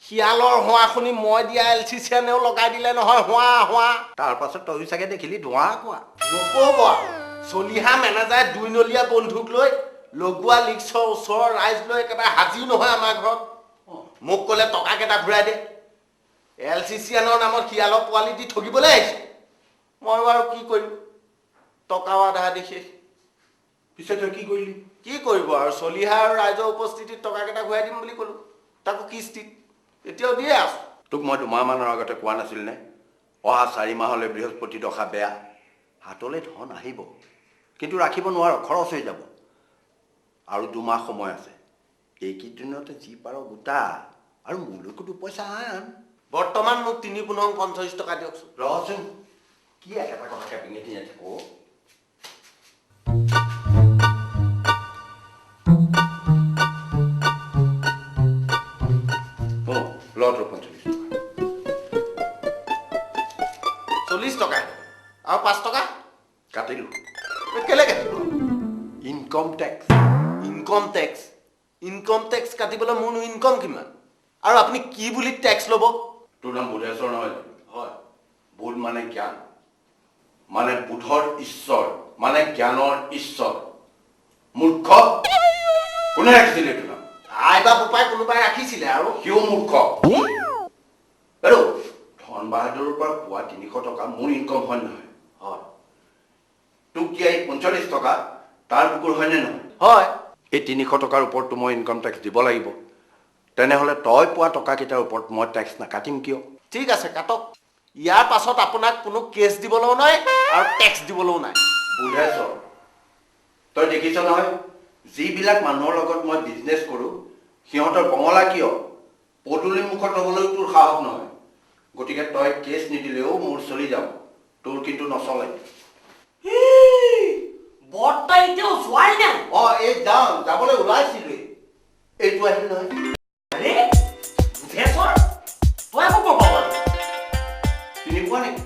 শিয়ালৰ হোৱা শুনি মই দিয়া এলচিচিয়ানেও লগাই দিলে নহয় হোৱা তাৰ পাছত তয়ো চাগে দেখিলি ধোঁৱা কোৱা নক'ব চলিহা মেনেজাৰে 2 নলীয়া বন্ধুক লৈ লগোৱা লিক্সৰ ওচৰৰ ৰাইজ লৈ একেবাৰে হাজিও নহয় আমাৰ ঘৰত মোক ক'লে টকা কেইটা ঘূৰাই দে এলচিচিয়ানৰ নামত শিয়ালৰ পোৱালি দি ঠগিবলৈ আহিছে মই বাৰু কি কৰিম টকাও আধা দেখি পিছে তই কি কৰিলি কি কৰিব আৰু চলিহা আৰু ৰাইজৰ উপস্থিতিত টকা কেইটা ঘূৰাই দিম বুলি ক'লো তাকো কিস্তিত এতিয়াও দিয়ে আছো তোক মই 2 মাহমানৰ আগতে কোৱা নাছিল নে অহা 4 মাহলৈ বৃহস্পতি দশা বেয়া হাতলৈ ধন আহিব কিন্তু ৰাখিব নোৱাৰ খৰচ হৈ যাব আৰু 2 মাহ সময় আছে এইকেইদিনতে যি পাৰ গোটা আৰু মোলৈকো 2 পইচা আন বৰ্তমান মোক 3×50 টকা দিয়কচোন ৰচোন কি এটা কথাকে পিঙেতি নাথাকো লটো 45 টকা আৰু 5 টকা কাটিলো কেলে কাটিব ইনকম টেক্স ইনকম টেক্স কাটিবলৈ মোৰনো ইনকম কিমান আৰু আপুনি কি বুলি টেক্স ল'ব তোৰ নাম বুধেশ্বৰ নহয় হয় বুধ মানে জ্ঞান মানে বুধৰ ঈশ্বৰ মানে জ্ঞানৰ ঈশ্বৰ মূৰ্খ কোনে ৰাখিছিলে এইটো নাম আই বা বোপাই কোনোবাই ৰাখিছিলে আৰু সিও মূৰ্খ আৰু ধন বাহাদুৰৰ পৰা পোৱা 300 টকা মোৰ ইনকম হয় নহয় হয় তোক দিয়া 45 টকা তাৰ বুকুৰ হয়নে নহয় হয় এই 300 টকাৰ ওপৰতো মই ইনকম টেক্স দিব লাগিব তেনেহ'লে তই পোৱা টকাকেইটাৰ ওপৰত মই টেক্স নাকাটিম কিয় ঠিক আছে কাটক ইয়াৰ পাছত আপোনাক কোনো কেছ দিবলৈও নাই আৰু টেক্স দিবলৈও নাই বুধেশ্বৰ তই দেখিছ নহয় যিবিলাক মানুহৰ লগত মই বিজনেছ কৰোঁ সিহঁতৰ বঙলা কিয় পদূলি মুখত হ'বলৈও তোৰ সাহস নহয় গতিকে তই কেছ নিদিলেও মোৰ চলি যাব তোৰ কিন্তু নচলে বৰ্তা এতিয়াও যোৱাই নাই এই যাবলৈ ওলাইছিলোৱেই এইটো আহিল নহয় আৰে বুধেশ্বৰ তই আকৌ ক'ৰ পাৱ চিনি পোৱা নেকি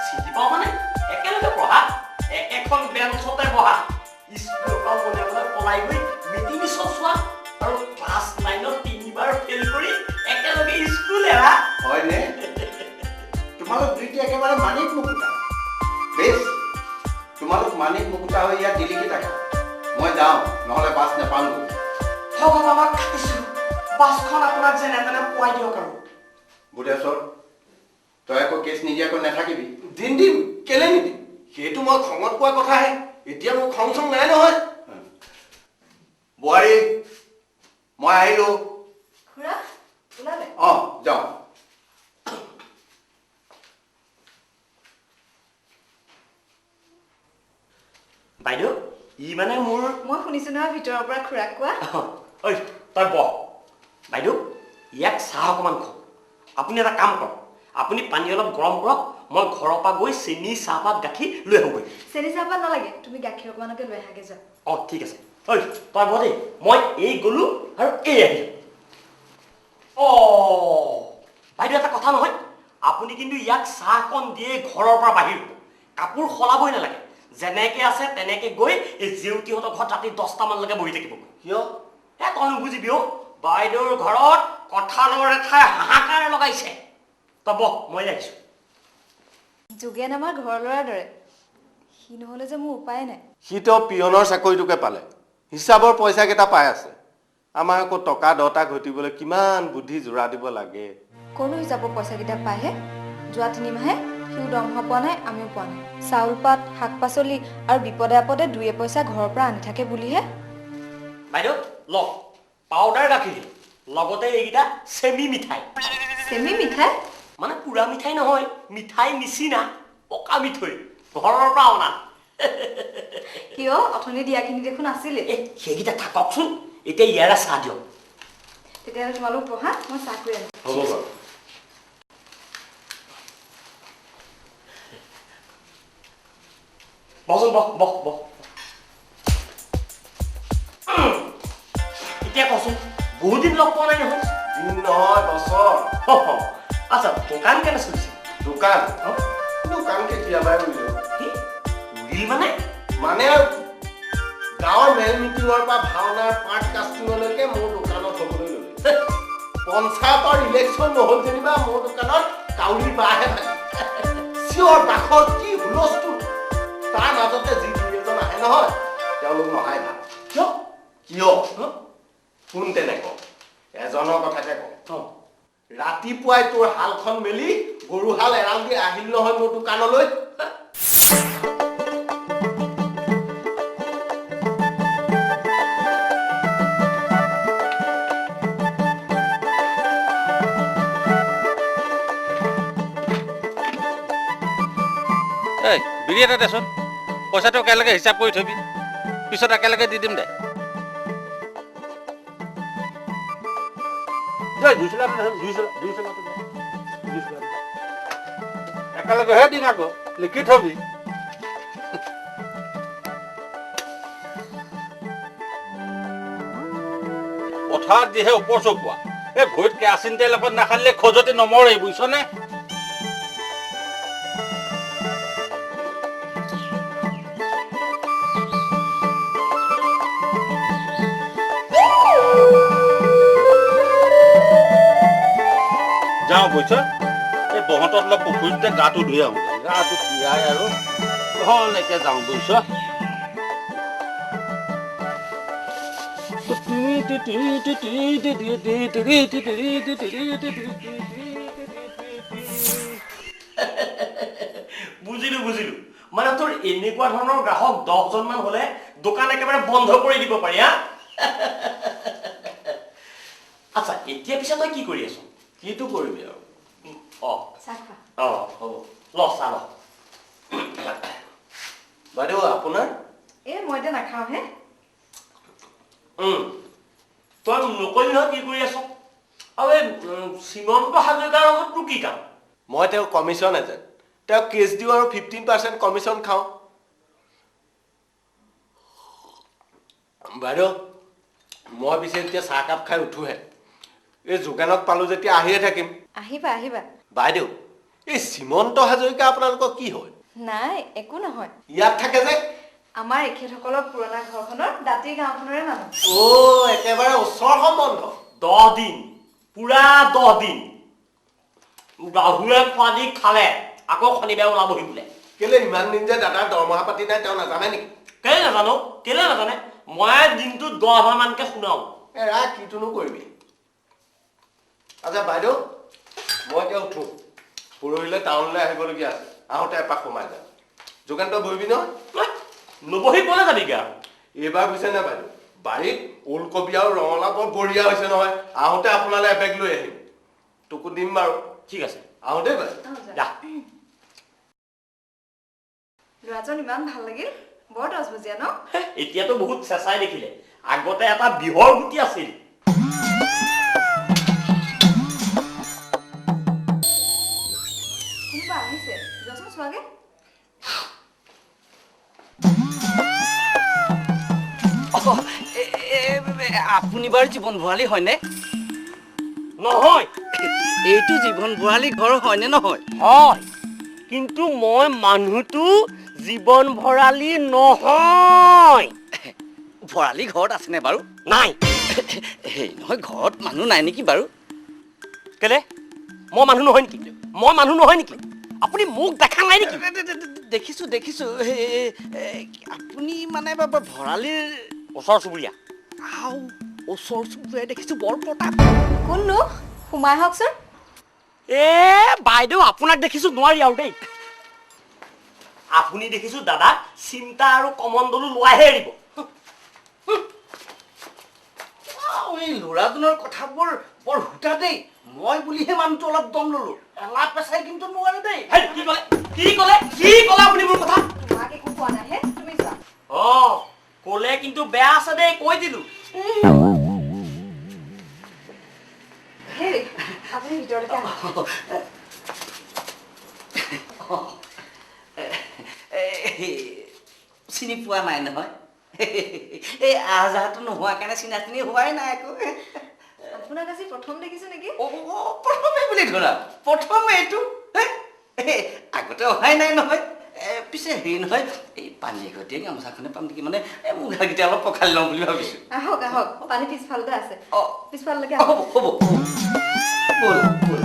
চিনি পাৱ মানে একেলগে পঢ়া একেখন বেঞ্চতে বহা স্কুলৰ পৰা মনে মনে পলাই গৈ মিটিমিছত চোৱা আৰু ক্লাছ 9ত 3বাৰ ফেইল কৰি একেলগে স্কুল এৰা হয়নে তোমালোক দুইটা একেবাৰে মানিক মুকুতা বেছ তোমালোক মানিক মুকুতা হৈ ইয়াত দিলিকি থাকা মই যাওঁ নহ'লে বাছ নাপালোঁ হ'ব বাবা কাটিছোঁ বাছখন আপোনাক যেনে তেনে পোৱাই দিয়ক আৰু বুধেশ্বৰ তই আকৌ কেছ নিদিয়াকৈ নাথাকিবি দিম কেলে নিদিম সেইটো মই খঙত কোৱা কথাহে এতিয়া মোৰ খং চং নাই নহয় বোৱাৰী মই আহিলো খুৰা ওলালে যাওঁ বাইদেউ ই মানে মোৰ মই শুনিছো নহয় ভিতৰৰ পৰা খুৰাক কোৱা ঐ তই বহ বাইদেউ ইয়াক চাহ অকণমান খাওক আপুনি এটা কাম কৰক আপুনি পানী অলপ গৰম কৰক মই ঘৰৰ পৰা গৈ চেনি চাহপাত গাখীৰ লৈ আহোঁগৈ চেনি চাহপাত নালাগে তুমি গাখীৰ অকণমানকে লৈ আহাগে যোৱা অঁ ঠিক আছে ঐ তই বহ দেই মই এই গ'লোঁ আৰু এই আহিলোঁ অঁ বাইদেউ এটা কথা নহয় আপুনি কিন্তু ইয়াক চাহকণ দিয়ে ঘৰৰ পৰা বাহিৰ হ'ব কাপোৰ সলাবই নালাগে যেনেকে আছে তেনেকে গৈ এই জেউতীহঁতৰ ঘৰত ৰাতি 10টামানলৈকে বহি থাকিব কিয় তই নুবুজিবি অ' বাইদেউৰ ঘৰত কঁঠালৰ এঠাই হাহাকাৰ লগাইছে তই বহ মই আহিছোঁ যোগেন আমাৰ ঘৰ ল'ৰাৰ দৰে সি নহ'লে যে মোৰ উপায় নাই সিটো পিয়নৰ চাকৰিটোকে পালে হিচাপৰ পইচাকেইটা পাই আছে আমাৰ আকৌ টকা 10টা ঘটিবলৈ কিমান বুদ্ধি জোৰা দিব লাগে কোনো হিচাপৰ পইচাকেইটা পাইহে যোৱা 3 মাহে সিও দৰমহা পোৱা নাই আমিও পোৱা নাই চাউল পাত শাক পাচলি আৰু বিপদে আপদে 2 পইচা ঘৰৰ পৰা আনি থাকে বুলিহে বাইদেউ লওক পাউডাৰ গাখীৰ লগতে এইকেইটা চেমি মিঠাই চেমি মিঠাই মানে পুৰা মিঠাই নহয় মিঠাই নিচিনা পকা মিঠৈ ঘৰৰ পৰা অনা কিয় অথনি দিয়াখিনি দেখোন আছিলে সেইকেইটা থাককচোন এতিয়া ইয়াৰে চাহ দিয়ক তেতিয়াহ'লে তোমালোক বহা মই চাহ কৰি আনিম হ'ব বাৰু বহচোন বহ বহ বহ এতিয়া কচোন বহুত দিন লগ পোৱা নাই নহয় দিন নহয় বছৰ আচ্ছা দোকান কেনে চলিছে দোকান দোকান কেতিয়াবাই উৰিলো কি উৰিল মানে মানে গাঁৱৰ মেল মিটিঙৰ পৰা ভাওনাৰ পাৰ্ট কাষ্টিঙলৈকে মোৰ দোকানত হ'বলৈ ল'লে পঞ্চায়তৰ ইলেকশ্যন নহ'ল যেনিবা মোৰ দোকানত কাউৰী বাহে থাকে চিঞৰ বাখৰ কি হুলস্থুল তাৰ মাজতে যি 2 এজন আহে নহয় তেওঁলোক নহাই ভাল কিয় কিয় কোন তেনেক এজনৰ কথাকে কওঁ ৰাতিপুৱাই তোৰ হালখন মেলি গৰুহাল এৰাল দি আহিল নহয় মোৰ দোকানলৈ এই বিৰি এটা দেচোন পইচাটো একেলগে হিচাপ কৰি থবি পিছত একেলগে দি দিম দে একেলগেহে দিম আকৌ লিখি থবি পথাৰত যিহে ওপৰ চপোৱা এই ভৰিত কেৰাচিন তেল অকণ নাখালিলে খজতি নমৰে বুজিছনে যাওঁ বুজিছ এই বহতত অলপ পুখুৰীতে গাটো ধুই আহোঁ গাটো তিয়াই আৰু ঘৰলৈকে যাওঁ বুজিছ বুজিলো বুজিলো মানে তোৰ এনেকুৱা ধৰণৰ গ্ৰাহক 10জনমান হলে দোকান একেবাৰে বন্ধ কৰি দিব পাৰি হা আচ্ছা এতিয়া পিছে তই কি কৰি আছ কিটো কৰিবি আৰু চাহ খোৱা হ'ব ল চাহ ল বাইদেউ আপোনাৰ মই এতিয়া নাখাওঁ হে তই নকলি নহয় কি কৰি আছ আৰু এই শ্ৰীমন্ত হাজৰিকাৰ লগত তোৰ কি কাম মই তেওঁ কমিশ্যন এজেণ্ট তেওঁ কেছ দিওঁ আৰু 15% কমিশ্যন খাওঁ বাইদেউ মই পিছে এতিয়া চাহকাপ খাই উঠোহে এই যোগানক পালোঁ যেতিয়া আহিয়ে থাকিম আহিবা আহিবা বাইদেউ এই শ্ৰীমন্ত হাজৰিকা আপোনালোকৰ কি হয় নাই একো নহয় ইয়াত থাকে যে আমাৰ এখেতসকলৰ পুৰণা ঘৰখনৰ দাঁতি গাঁওখনৰে মানুহ একেবাৰে ওচৰ সম্বন্ধ 10 দিন পুৰা 10 দিন গাহুৰে খোৱাদি খালে আকৌ শনিবাৰে ওলাবহি বোলে কেলে ইমান দিন যে দাদাৰ দৰমহা পাতি নাই তেওঁ নাজানে নেকি কেলে নাজানে মই দিনটোত 10,000 মানকে শুনাও এৰা কিটোনো কৰিবি আচ্ছা বাইদেউ মই এতিয়া উঠো পৰহিলৈ টাউনলৈ আহিবলগীয়া আছে আহোঁতে এপাক সোমাই যাম যোগান তই বহিবি নহয় নবহি ক'লে যাবিগৈ আৰু এইবাৰ বুজিছে নে বাইদেউ বাৰীত ওলকবি আৰু ৰঙালাও বৰ বঢ়িয়া হৈছে নহয় আহোঁতে আপোনালৈ এবেগ লৈ আহিম তোকো দিম বাৰু ঠিক আছে আহোঁতে বাই যা ল'ৰাজন ইমান ভাল লাগিল বৰ দহবজীয়া ন এতিয়াতো বহুত চেঁচাই দেখিলে আগতে এটা বিহৰ গুটি আছিল কোনোবা আহিছে যোৱাচোন চোৱাগে আপুনি বাৰু জীৱন ভঁৰালী হয়নে নহয় এইটো জীৱন ভঁৰালী ঘৰ হয়নে নহয় হয় কিন্তু মই মানুহটো জীৱন ভঁৰালী নহয় ভঁৰালী ঘৰত আছেনে বাৰু নাই হেৰি নহয় ঘৰত মানুহ নাই নেকি বাৰু কেলে মই মানুহ নহয় নেকি মই মানুহ নহয় নেকি আপুনি মোক দেখা নাই নেকি দেখিছো দেখিছো আপুনি মানে ভঁৰালীৰ ওচৰ চুবুৰীয়া আও ওচৰ চুবুৰীয়া দেখিছো বৰ প্ৰতাপ কোননো সোমাই আহকচোন এ বাইদেউ আপোনাক দেখিছো নোৱাৰি আৰু দেই আপুনি দেখিছো দাদা চিন্তা আৰু কমণ্ডলো লোৱাহে এৰিব এই ল'ৰাজনৰ কথাবোৰ বৰ হুটা দেই মই বুলিহে মানুহটো অলপ দম ললো এলা পেচাই কিন্তু নোৱাৰে দেই হেই, কি ক'লে আপুনি মোৰ কথা তোমাক একো কোৱা নাই হে তুমি চোৱা অ ক'লে কিন্তু বেয়া আছে দেই কৈ দিলো হেৰি আপুনি ভিতৰলৈকে আহক চিনি পোৱা নাই নহয় এই আহজাহটো নোহোৱাৰ কাৰণে চিনাচিনি হোৱাই নাই একো আপোনাক আজি প্ৰথম দেখিছো নেকি প্ৰথমে বুলি ধৰা প্ৰথম এইটো আগতে অহাই নাই নহয় পিছে হেৰি নহয় এই পানী এঘটিয়ে গামোচাখনে পাম নেকি মানে মুখাকেইটা অলপ পখালি লওঁ বুলি ভাবিছো আহক আহক পানী পিছফালতে আছে পিছফাললৈকে হ'ব আহক হ'ব ব'ল ব'ল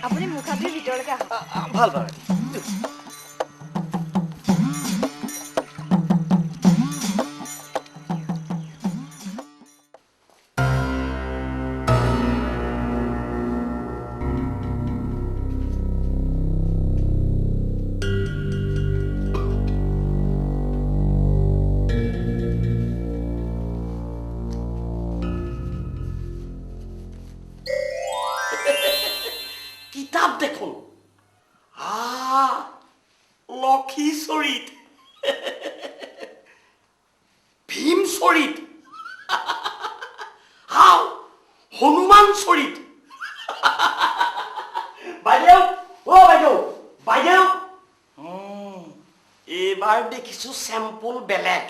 আপুনি মুখাটিৰ ভিতৰলৈকে আহক ভাল ভাল কিতাপ দেখোন লক্ষী চৰিত ভীম চৰিত হনুমান চৰিত বাইদেউ অ বাইদেউ বাইদেউ এইবাৰ দেখিছো চেম্পল বেলেগ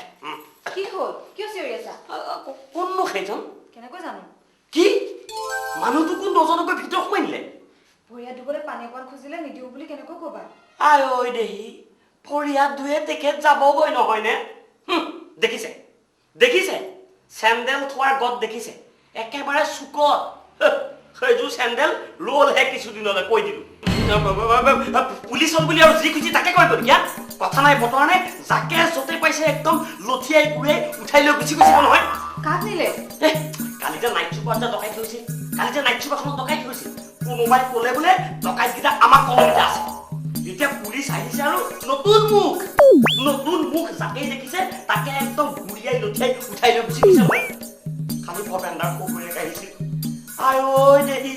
কি হ'ল কিয় চিঞৰি আছা কোননো সেইজন কেনেকৈ জানো কি মানুহটোকো নজনাকৈ ভিতৰত সোমাই নিলে ভৰিয়াত দুবলে পানী অকণ খুজিলে নিদিওঁ বুলি কেনেকৈ ক'বা আই ঐ দেহি ফৰিয়াদ দুয়ে তেখেত যাবগৈ নহয়নে দেখিছে দেখিছে চেণ্ডেল থোৱাৰ গত দেখিছে একেবাৰে চুকত সেইযোৰ চেণ্ডেল ৰ'লহে কিছুদিনলৈ কৈ দিলো পুলিচত বুলি আৰু যি খুজি তাকে কৰিব ইয়াত কথা নাই বতৰা নাই যাকে য'তে পাইছে একদম লঠিয়াই গুৰিয়াই উঠাই লৈ গুচি গৈছে নহয় কাক নিলে কালি যে নাইট চুপাৰ যে ডকাইত হৈছিল কালি যে নাইট চুপাৰখনত ডকাইত হৈছিল কোনোবাই ক'লে বোলে ডকাইতকেইটা আমাৰ কলমতে আছে এতিয়া পুলিচ আহিছে আৰু নতুন মুখ যাকেই দেখিছে তাকে একদম গুৰিয়াই লঠিয়াই উঠাই লৈ গুচি গৈছে নহয় খালি ভবেন্দাৰ সৌগৰীয়েক আহিছিল আই ঐ দেহি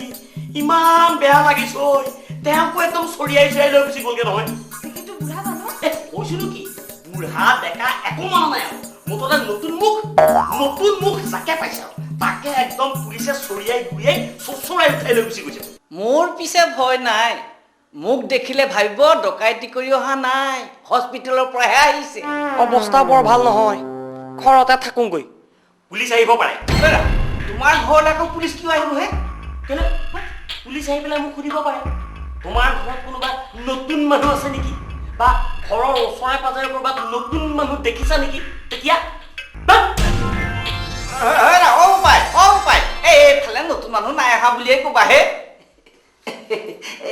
ইমান বেয়া লাগিছে ঐ তেওঁকো একদম চৰিয়াই চৰিয়াই লৈ গুচি গ'লগে নহয় তেখেতটো বুঢ়া মানুহ কৈছিলো কি বুঢ়া ডেকা একো মানুহ নাই আৰু মুঠতে নতুন মুখ যাকে পাইছে আৰু তাকে একদম পুলিচে চৰিয়াই গুৰিয়াই চচৰাই উঠাই লৈ গুচি গৈছে মোৰ পিছে ভয় নাই মোক দেখিলে ভাবিব ডকাইতি কৰি অহা নাই হস্পিটেলৰ পৰাহে আহিছে অৱস্থা বৰ ভাল নহয় ঘৰতে থাকোগৈ পুলিচ আহিব পাৰে তোমাৰ ঘৰত আকৌ পুলিচ কিয় আহিব হে কেলে পুলিচ আহি পেলাই মোক সুধিব পাৰে তোমাৰ ঘৰত কোনোবা নতুন মানুহ আছে নেকি বা ঘৰৰ ওচৰে পাজৰে ক'ৰবাত নতুন মানুহ দেখিছা নেকি তেতিয়া এইফালে নতুন মানুহ নাই অহা বুলিয়ে ক'বা হে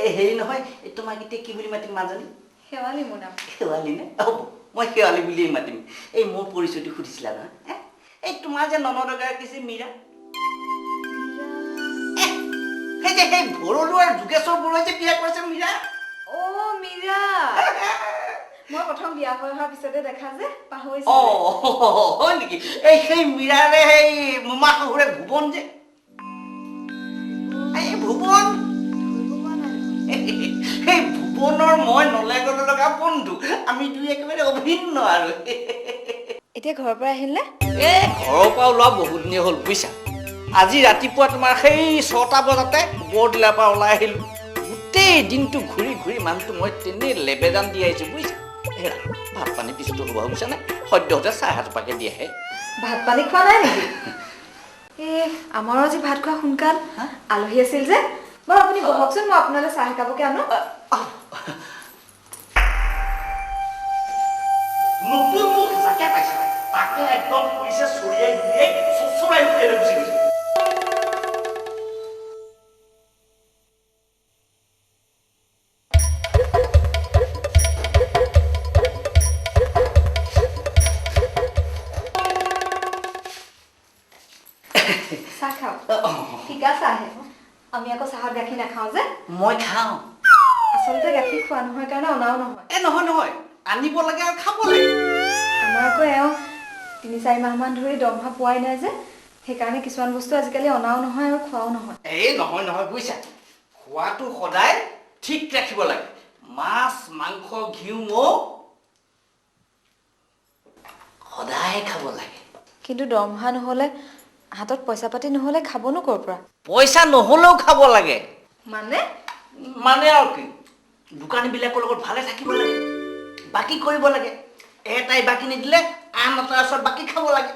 হেৰি নহয় তোমাক এতিয়া কি বুলি মাতিম মাজনী শেৱালি মোৰ নাম শেৱালি নে হ'ব মই শেৱালি বুলিয়ে মাতিম এই মোৰ পৰিচয়টো সুধিছিলা নহয় এই তোমাৰ যে ননদ এগৰাকী যে মীৰা সেই যে সেই ভৰলু আৰু যোগেশ্বৰ বৰুৱাই যে বিয়া কৰিছে মীৰা অ' মীৰা মই প্ৰথম বিয়া হৈ অহাৰ পিছতে দেখা যে পাহৰিছো হয় নেকি এই সেই মীৰাৰে সেই মোমা শহুৰে ভুৱন যে এই ভুৱন সেই ভুৱনৰ মই নলেগত লগা বন্ধু আমি দুই একেবাৰে অভিন্ন আৰু এতিয়া ঘৰৰ পৰা আহিল নে এই ঘৰৰ পৰা ওলোৱা বহুত দিন হ'ল বুজিছা আজি ৰাতিপুৱা তোমাৰ সেই 6টা বজাতে বৰদিলাৰ পৰা ওলাই আহিলোঁ গোটেই দিনটো ঘূৰি ঘূৰি মানুহটো মই তেনেই লেবেজান দি আহিছোঁ বুজিছা হেৰা ভাত পানী পিছতো হ'ব বুজিছা নে সদ্যহতে চাহ এটোপাকে দি আহে ভাত পানী খোৱা নাই নেকি আমাৰো আজি ভাত খোৱা সোনকাল আলহী আছিল যে বাৰু আপুনি বহকচোন মই আপোনালৈ চাহ একাপকে আনো নতুন মোক জাকে পাইছে তাকে একদম পুলিচে চৰিয়াই দিয়ে চৰাই উঠাই লৈ গুচি গৈছে চাহ খাওঁ ঠিক আছে আহে আমি আকৌ চাহত গাখীৰ নাখাওঁ যে মই খাওঁ আচলতে গাখীৰ খোৱা নহয় কাৰণে অনাও নহয় নহয় আনিব লাগে আৰু খাব লাগে আমাৰ আকৌ 3-4 মাহমান ধৰি দৰমহা পোৱাই নাই যে সেইকাৰণে কিছুমান বস্তু আজিকালি অনাও নহয় আৰু খোৱাও নহয় এই নহয় বুজিছা খোৱাটো সদায় ঠিক ৰাখিব লাগে মাছ মাংস ঘিউ মৌ সদায় খাব লাগে কিন্তু দৰমহা নহ'লে হাতত পইচা পাতি নহ'লে খাবনো ক'ৰ পৰা পইচা নহ'লেও খাব লাগে মানে আৰু কি দোকানীবিলাকৰ লগত ভালে থাকিব লাগে বাকী কৰিব লাগে এটাই বাকী নিদিলে আন এটাৰ ওচৰত বাকী খাব লাগে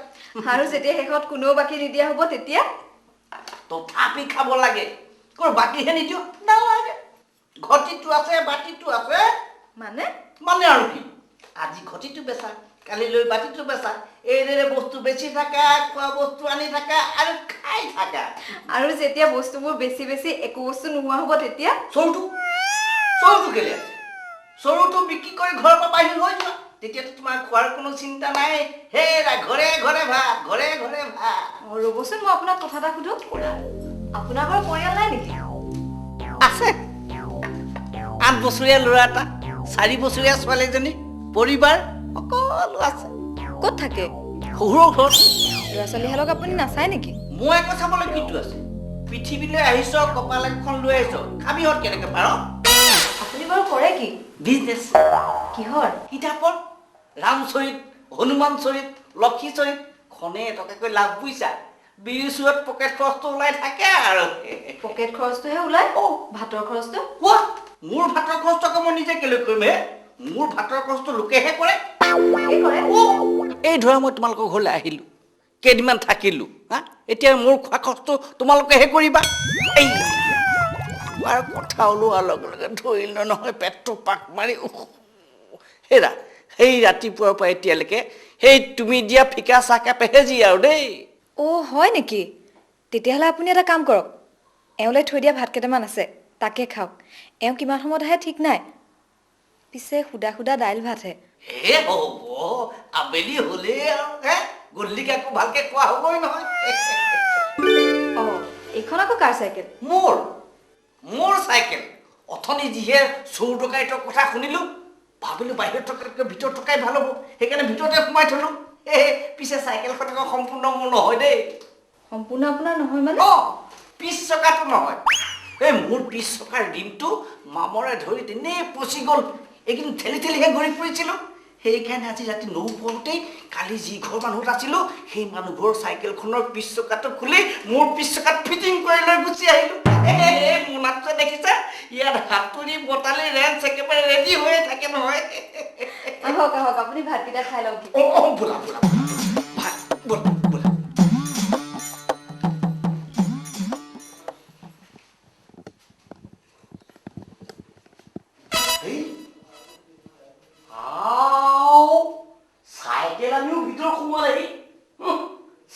আৰু যেতিয়া শেষত কোনেও বাকী নিদিয়া হ'ব তেতিয়া তথাপি খাব লাগে কৰ বাকীহে নিদিও নালাগে ঘটিটো আছে বাতিটো আছে মানে আৰু কি আজি ঘটিটো বেচা কালিলৈ বাতিটো বেচা এইদৰে বস্তু বেছি থাকা খোৱা বস্তু আনি থাকা আৰু খাই থাকা আৰু যেতিয়া বস্তুবোৰ বেছি বেছি একো বস্তু নোহোৱা হ'ব তেতিয়া চৰুটো কেলে আছে চৰুটো বিক্ৰী কৰি ঘৰৰ পৰা বাহিৰ হৈ যোৱা তেতিয়াতো তোমাৰ খোৱাৰ কোনো চিন্তা নাই হেৰা ঘৰে ঘৰে ভাত ৰ'বচোন মই আপোনাক কথা এটা সুধো আপোনাৰ ঘৰৰ পৰিয়াল নাই নেকি আছে 8 বছৰীয়া ল'ৰা এটা 4 বছৰীয়া ছোৱালীজনী পৰিবাৰ সকলো আছে ক'ত থাকে শহুৰৰ ঘৰত ল'ৰা ছোৱালীহালক আপুনি নাচায় নেকি মই একো চাবলৈ কিটো আছে পৃথিৱীলৈ আহিছ কপাল এখন লৈ আহিছ খাবিহঁত কেনেকৈ পাৰ আপুনি বাৰু কৰে কি বিজনেছ কিহৰ কিতাপৰ ৰামচৰিত হনুমান চৰিত লক্ষী চৰিত খনে টকাকৈ লাভ বুইছা বিৰি চুৰত পকেট খৰচটো ওলাই থাকে আৰু পকেট খৰচটোহে ওলাই ভাতৰ খৰচটো মোৰ ভাতৰ খৰচটো মই নিজে কেলৈ কৰিম হে মোৰ ভাতৰ খৰচটো লোকেহে কৰে এই ধৰা মই তোমালোকৰ ঘৰলৈ আহিলো কেইদিনমান থাকিলো এতিয়া মোৰ খোৱা খৰচটো তোমালোকেহে কৰিবা এই আৰু কথা ওলোৱাৰ লগে লগে ধৰিল নহয় পেটটো পাক মাৰি হেৰা সেই ৰাতিপুৱাৰ পৰা এতিয়ালৈকে সেই তুমি দিয়া ফিকা চাহকাপেহে যি আৰু দেই হয় নেকি তেতিয়াহ'লে আপুনি এটা কাম কৰক এওঁলৈ থৈ দিয়া ভাত কেইটামান আছে তাকে খাওক এওঁ কিমান সময়ত আহে ঠিক নাই পিছে সুদা দাইল ভাতহে হ'ব আবেলি হ'লেই আৰু গধূলিকে আকৌ ভালকে খোৱা হ'বই নহয় এইখন আকৌ কাৰ চাইকেল মোৰ চাইকেল অথনি যিহে চোৰ ডকাইতৰ কথা শুনিলো ভাবিলো বাহিৰত থকাতকৈ ভিতৰত থকাই ভাল হ'ব সেইকাৰণে ভিতৰতে সোমাই থলো পিছে চাইকেলখন আকৌ সম্পূৰ্ণ মোৰ নহয় দেই সম্পূৰ্ণ আপোনাৰ নহয় মানে পিছ চকাটো নহয় এই মোৰ পিছ চকাৰ ৰিমটো মামৰে ধৰি তেনেই পচি গ'ল এইখিনি ঠেলিহে ঘূৰি ফুৰিছিলোঁ সেইকাৰণে আজি ৰাতি নৌপোৱাতেই কালি যি ঘৰ মানুহত আছিলোঁ সেই মানুহঘৰ চাইকেলখনৰ পিছ চকাটো খুলি মোৰ পিছ চকাত ফিটিং কৰি লৈ গুচি আহিলোঁ মোৰ নাটটো দেখিছা ইয়াত হাতুৰি বটালি ৰেঞ্চ একেবাৰে ৰেডি হৈয়ে থাকে নহয় আহক আপুনি ভাতকেইটা খাই লওক বোলা ভাত বোলা চাইকেল আমিও ভিতৰত সোমালেহি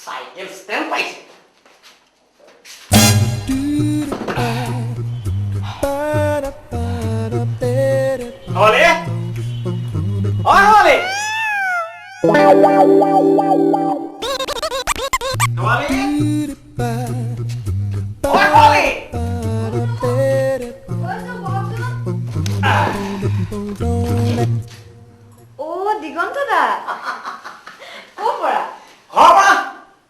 চাইকেল ষ্টেণ্ড পাইছে দিগন্ত দা ক'ৰ পৰা ঘৰৰ পৰা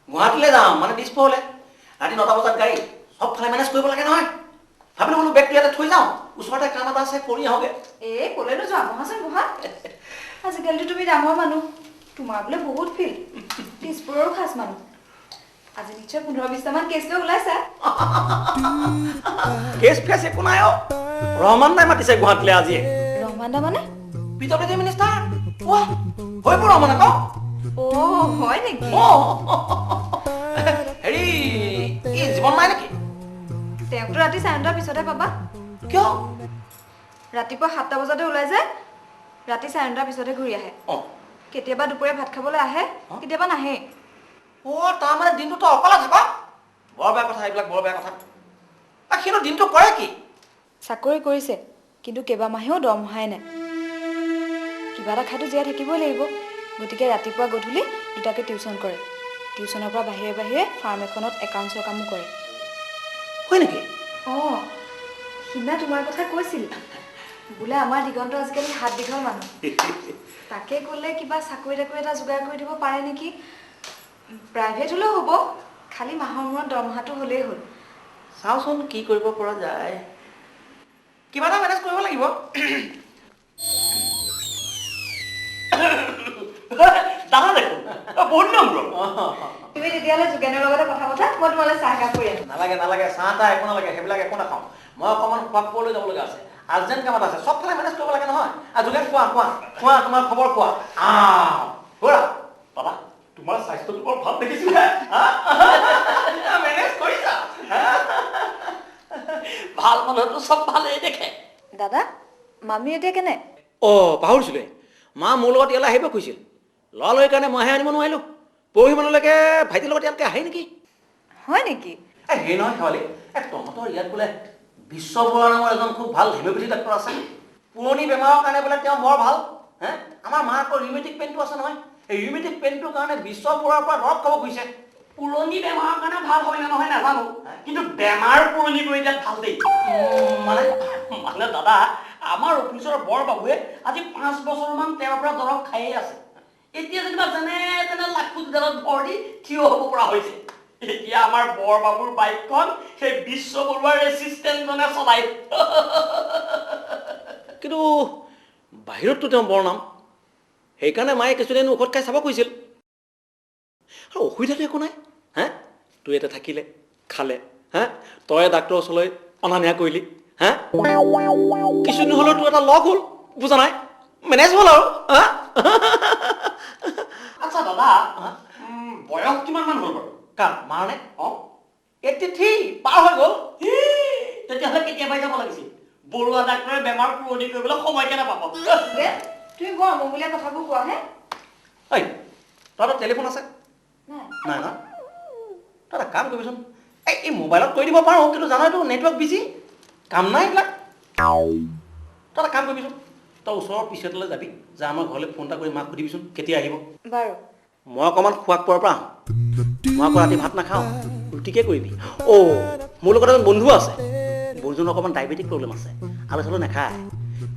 গুৱাহাটীলৈ যাম মানে দিছপুৰলৈ ৰাতি 9টা বজাত গাড়ী চবফালে মেনেজ কৰিব লাগে নহয় ভাবিলো বোলো বেগটো ইয়াতে থৈ যাওঁ ওচৰতে কাম এটা আছে কৰি আহোঁগৈ ক'লেনো যোৱা বহাচোন বহা আজিকালিতো তুমি ডাঙৰ মানুহ তোমাৰ বোলে বহুত ফিল দিছপুৰৰো খাচ মানুহ আজি নিশ্চয় 15-20টামান কেছ লৈ ওলাইছা কেছ ফেছ একো নাই ৰহমান নাই মাতিছে গুৱাহাটীলৈ আজি ৰহমান দা মানে পিডব্লিউডি মিনিষ্টাৰ হৈ পৰ ৰহমান আকৌ হয় নেকি হেৰি ই জীৱন নাই নেকি তেওঁকতো ৰাতি 9টাৰ পিছতহে পাবা কিয় ৰাতিপুৱা 7টা বজাতে ওলাই যায় ৰাতি 9টাৰ পিছতহে ঘূৰি আহে কেতিয়াবা দুপৰীয়া ভাত খাবলৈ আহে কেতিয়াবা নাহে তাৰমানে দিনটো তই অকলে থাক বৰ বেয়া কথা এইবিলাক বৰ বেয়া কথা সিহঁতৰ দিনটো কৰে কি চাকৰি কৰিছে কিন্তু কেইবামাহেও দৰমহাই নাই কিবা এটা খাইতো জীয়াই থাকিবই লাগিব গতিকে ৰাতিপুৱা গধূলি দুটাকে টিউচন কৰে টিউচনৰ পৰা বাহিৰে বাহিৰে ফাৰ্ম এখনত একাউণ্টছৰ কামো কৰে হয় নেকি সিদিনা তোমাৰ কথা কৈছিল বোলে আমাৰ দিগন্ত আজিকালি হাত দীঘল মানুহ তাকে ক'লে কিবা চাকৰি তাকৰি এটা যোগাৰ কৰি দিব পাৰে নেকি প্ৰাইভেট হ'লেও হ'ব খালি মাহৰ মূৰত দৰমহাটো হ'লেই হ'ল চাওঁচোন কি কৰিব পৰা যায় কিবা এটা মেনেজ কৰিব লাগিব দাদা দেখোন বহুত নম্বৰ তুমি তেতিয়াহ'লে যোগেনৰ লগতে কথা পতা মই তোমালৈ চাহ একাপ কৰি আনিম নালাগে চাহ তাহ একো নালাগে সেইবিলাক একো নাখাওঁ মই অকণমান খোৱা খোৱালৈ যাব লগা আছে আৰ্জেণ্ট কাম এটা আছে চবফালে মেনেজ কৰিব লাগে নহয় যোগেন কোৱা তোমাৰ খবৰ কোৱা বৰা বাবা তোমাৰ স্বাস্থ্যটো বৰ ভাল দেখিছিলে মেনেজ কৰিছা ভাল মানুহটো চব ভালেই দেখে দাদা মামী এতিয়া কেনে পাহৰিছিলে মা মোৰ লগত ইয়ালৈ আহিব খুজিছিল ল'ৰালৰিৰ কাৰণে মইহে আনিব নোৱাৰিলোঁ পৰহি মানলৈকে ভাইটিৰ লগত ইয়ালৈকে আহে নেকি হয় নেকি হেৰি নহয় শেৱালি তহঁতৰ ইয়াত বোলে বিশ্ব বৰুৱা নামৰ এজন খুব ভাল হোমিঅ'পেথি ডাক্তৰ আছে পুৰণি বেমাৰৰ কাৰণে বোলে তেওঁ বৰ ভাল আমাৰ মাৰ আকৌ ৰিউমেটিক পেইনটো আছে নহয় এই ৰিউমেটিক পেইনটোৰ কাৰণে বিশ্ব বৰুৱাৰ পৰা দৰৱ খাব খুজিছে পুৰণি বেমাৰৰ কাৰণে ভাল হয় নে নহয় নাজানো কিন্তু বেমাৰ পুৰণি কৰি দিয়াত ভাল দেই মানে দাদা আমাৰ অফিচৰ বৰ বাবুৱে আজি 5 বছৰমান তেওঁৰ পৰা দৰৱ খায়ে আছে এতিয়া যেনিবা যেনে তেনে লাখুট জালত ভৰ দি থিয় হ'ব পৰা হৈছে এতিয়া আমাৰ বৰ বাবুৰ বাইকখন সেই বিশ্ব বৰুৱাৰ ৰেচিষ্টেণ্টজনে চলাই কিন্তু বাহিৰততো তেওঁ বৰ নাম সেইকাৰণে মায়ে কিছুদিন ঔষধ খাই চাব খুজিছিল আৰু অসুবিধাটো একো নাই তই ইয়াতে থাকিলে খালে তই ডাক্তৰৰ ওচৰলৈ অনা নিয়া কৰিলি কিছুদিন হ'লেও তোৰ এটা লগ হ'ল বুজা নাই মেনেজ হ'ল আৰু আচ্ছা দাদা বয়স কিমানমান হ'ল বাৰু কাৰ মাৰনে 83 পাৰ হৈ গ'ল তেতিয়াহ'লে কেতিয়াবাই যাব লাগিছিল বৰুৱা ডাক্তৰে বেমাৰ পুৰণি কৰিবলৈ সময় কেনে পাব তুমি বৰ অমূলীয়া কথাবোৰ কোৱাহে ঐ তহঁতৰ টেলিফোন আছে নাই ন তই এটা কাম কৰিবিচোন এই মোবাইলত কৰি দিব পাৰোঁ কিন্তু জানো এইটো নেটৱৰ্ক বিজি কাম নাই এইবিলাক তই এটা কাম কৰিবিচোন তই ওচৰৰ পিছলৈ যাবি যে আমাৰ ঘৰলৈ ফোন এটা কৰি মাক সুধিবিচোন কেতিয়া আহিব বাৰু মই অকণমান খোৱাক পোৱাৰ পৰা আহোঁ মই আকৌ ৰাতি ভাত নাখাওঁ ৰুটিকে কৰিবি মোৰ লগত এজন বন্ধু আছে বন্ধুজনৰ অকণমান ডায়েবেটিক প্ৰব্লেম আছে আলু চালু নাখায়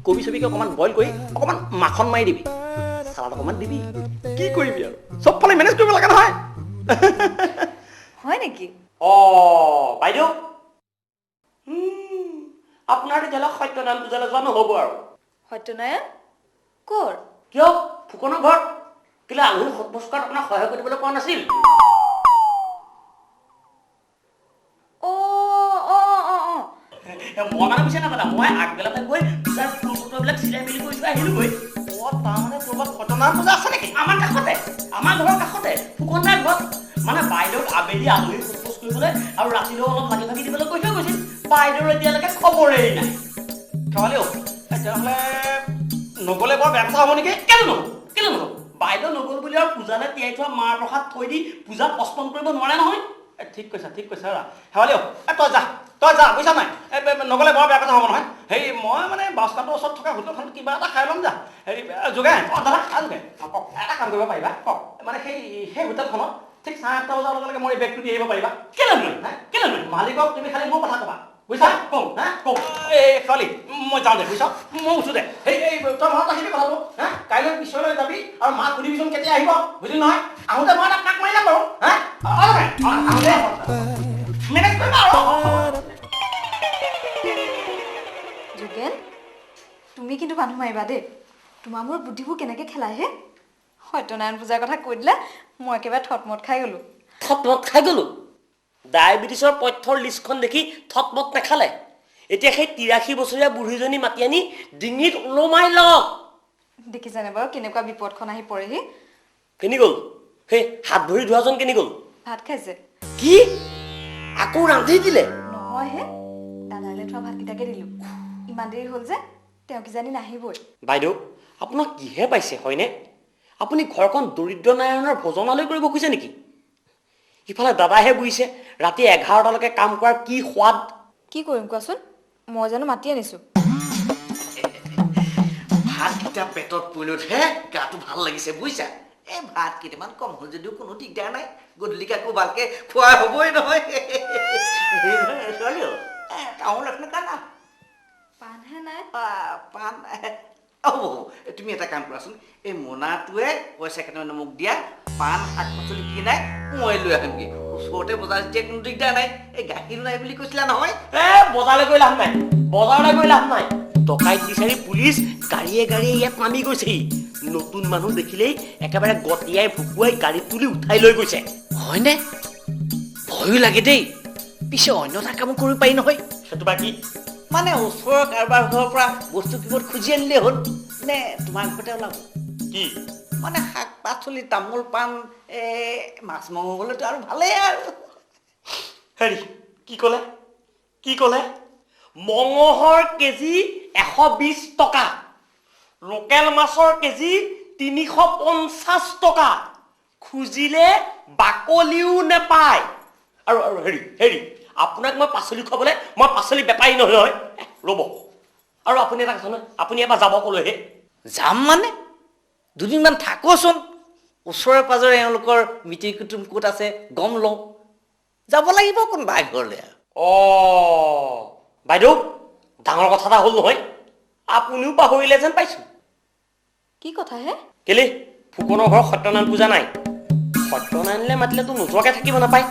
কবি চবিকে অকণমান বইল কৰি অকণমান মাখন মাৰি দিবি চালাড অকণমান দিবি কি কৰিবি আৰু চবফালে মেনেজ কৰিব লাগে নহয় হয় নেকি বাইদেউ আপোনাৰ তেতিয়াহ'লে সত্যনাৰায়ণ পূজালৈ যোৱা নহ'ব আৰু সত্যনাৰায়ণ ক'ৰ কিয় ফুকনৰ ঘৰত কেলৈ আলহী সৎ কৰাত আপোনাক সহায় কৰিবলৈ পোৱা নাছিল মই মানে বুজি নাপালা মই আগবেলাতে গৈ পূজাৰ ফুল ফটোবিলাক চিলাই মেলি কৰি থৈ আহিলোগৈ তাৰমানে ক'ৰবাত সত্যনাৰায়ণ পূজা আছে নেকি আমাৰ কাষতে আমাৰ ঘৰৰ কাষতে ফুকনদাৰ ঘৰত মানে বাইদেউক আবেলি আলহী সোধ কৰিবলৈ আৰু ৰাতিলৈও অলপ লাগি ভাগি দিবলৈ কৈ থৈ গৈছিল বাইদেউৰ এতিয়ালৈকে খবৰেই নাই শেৱালিও তেতিয়াহ'লে নগ'লে বৰ বেয়া কথা হ'ব নেকি কেলৈ নহ'ব বাইদেউ নগ'ল বুলি আৰু পূজালৈ তিয়াই থোৱা মাৰ প্ৰসাদ থৈ দি পূজা পষ্টপন কৰিব নোৱাৰে নহয় ঠিক কৈছা শেৱালিও তই যা তই যা বুজিছা নাই নগ'লে বৰ বেয়া কথা হ'ব নহয় হেৰি মই মানে বাছকাটোৰ ওচৰত থকা হোটেলখনত কিবা এটা খাই ল'ম যা হেৰি যোগে দাদা যোগে এটা কাম কৰিব পাৰিবা মানে সেই হোটেলখনত ঠিক 8:30 বজাৰ লগে লগে মই বেগটো দি আহিব পাৰিবা কেলৈ নোৱাৰিম কেলৈ নোৱাৰিম মালিকক তুমি খালি মোৰ কথা ক'বা বুজিছা কওঁ কওঁ এই ছোৱালী মই যাওঁ দে বুজিছ মই উঠো দে তই মনত ৰাখিবি কথাটো কাইলৈ পিছলৈ যাবি আৰু মাক সুধিবিচোন কেতিয়া আহিব বুজিলি নহয় আহোঁতে মই এটা কাক মাৰি যাম বাৰু আহোঁতে মেনেজ কৰিবা আৰু যোগেন তুমি কিন্তু মানুহ মাৰিবা দেই তোমাৰ মোৰ বুদ্ধিবোৰ কেনেকৈ খেলাই হে সত্যনাৰায়ণ পূজাৰ কথা কৈ দিলে মই একেবাৰে থটমট খাই গ'লোঁ থটমট খাই গ'লো ডায়েবেটিছৰ পথ্যৰ লিষ্টখন দেখি থটমট নাখালে এতিয়া সেই 83 বছৰীয়া বুঢ়ীজনী মাতি আনি ডিঙিত ওলমাই লওক দেখিছেনে বাৰু কেনেকুৱা বিপদখন আহি পৰেহি কেনি গ'ল সেই হাত ভৰি ধোৱাজন কেনি গ'ল ভাত খাইছে কি আকৌ ৰান্ধি দিলে নহয় হে দাদালৈ থোৱা ভাতকেইটাকে দিলোঁ ইমান দেৰি হ'ল যে তেওঁ কিজানি নাহিবই বাইদেউ আপোনাক কিহে পাইছে হয়নে আপুনি ঘৰখন দৰিদ্ৰ নাৰায়ণৰ ভোজনালয় কৰিব খুজিছে নেকি ইফালে দাদাহে বুজিছে ৰাতি 11টালৈকে কাম কৰাৰ কি সোৱাদ কি কৰিম কোৱাচোন মই জানো মাতি আনিছোঁ ভাতকেইটা পেটত পৰিলতহে গাটো ভাল লাগিছে বুজিছা এই ভাত কেইটামান কম হ'ল যদিও কোনো দিগদাৰ নাই গধূলিকে আকৌ ভালকে খোৱা হ'বই নহয় তামোল এখন কানা পাণহে নাই পাণ তুমি এটা কাম কৰাচোন এই মোনাটোৱে পইচা কেইটামান মোক দিয়া পাণ শাক পাচলি কি নাই মই লৈ আহিমগৈ ওচৰতে বজাৰ যেতিয়া কোনো দিগদাৰ নাই এই গাখীৰ নাই বুলি কৈছিলা নহয় বজাৰলৈ গৈ লাভ নাই বজাৰলৈ গৈ লাভ নাই টকাইত বিচাৰি পুলিচ গাড়ীয়ে গাড়ীয়ে ইয়াত নামি গৈছেহি নতুন মানুহ দেখিলেই একেবাৰে গতিয়াই ভুকুৱাই গাড়ীত তুলি উঠাই লৈ গৈছে হয়নে ভয়ো লাগে দেই পিছে অন্য এটা কাম কৰিব পাৰি নহয় সেইটো বা কি মানে ওচৰৰ কাৰোবাৰ ঘৰৰ পৰা বস্তু কিবত খুজি আনিলে হ'ল নে তোমাৰ ঘৰতে ওলাব কি মানে শাক পাচলি তামোল পাণ মাছ মাংস হ'লেতো আৰু ভালেই আৰু হেৰি কি ক'লে মঙহৰ কেজি 120 টকা লোকেল মাছৰ কেজি 350 টকা খুজিলে বাকলিও নেপায় আৰু হেৰি আপোনাক মই পাচলি খুৱাবলৈ মই পাচলি বেপাৰী নহয় ৰ'ব আৰু আপুনি এটা কথা নহয় আপুনি এবাৰ যাব ক'লৈহে যাম মানে দুদিনমান থাকোচোন ওচৰে পাজৰে এওঁলোকৰ মিতিৰ কুটুম ক'ত আছে গম লওঁ যাব লাগিব কোনোবা ঘৰলৈ বাইদেউ ডাঙৰ কথা এটা হ'ল নহয় আপুনিও পাহৰিলে যেন পাইছোঁ কি কথা হে কেলে ফুকনৰ ঘৰত সত্যনাৰায়ণ পূজা নাই সত্যনাৰায়ণলৈ মাতিলেতো নোযোৱাকৈ থাকিব নাপায়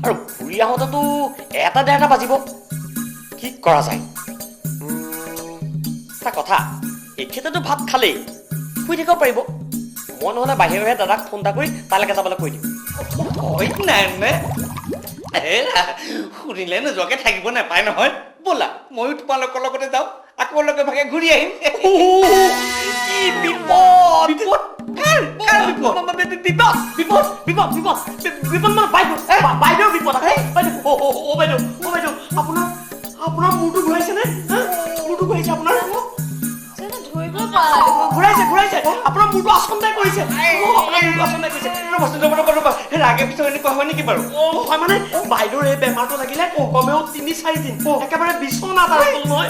আৰু ঘূৰি আহোঁতেতো 1-1:30 বাজিব কি কৰা যায় এটা কথা এখেতেতো ভাত খালেই শুই থাকিব পাৰিব মই নহ'লে বাহিৰে দাদাক ফোন এটা কৰি তালৈকে যাবলৈ কৈ দিম নাই শুনিলে নোযোৱাকৈ থাকিব নাপায় নহয় ব'লা ময়ো তোমালোকৰ লগতে যাওঁ আকৌ লগে ভাগে ঘূৰি আহিম কি বিপদ বিপদ বাইদেউ বিপদ আপোনাৰ মূৰটো ঘূৰাইছেনে মূৰটো ঘূৰাইছে আপোনাৰ ধৰিব পৰা ঘূৰাইছে আপোনাৰ মূৰটো আচন্দাই কৰিছে ৰাগে পিছত এনেকুৱা হয় নেকি বাৰু হয় মানে বাইদেউৰ এই বেমাৰটো লাগিলে কমেও 3-4 দিন একেবাৰে বিচনাত আৰু নহয়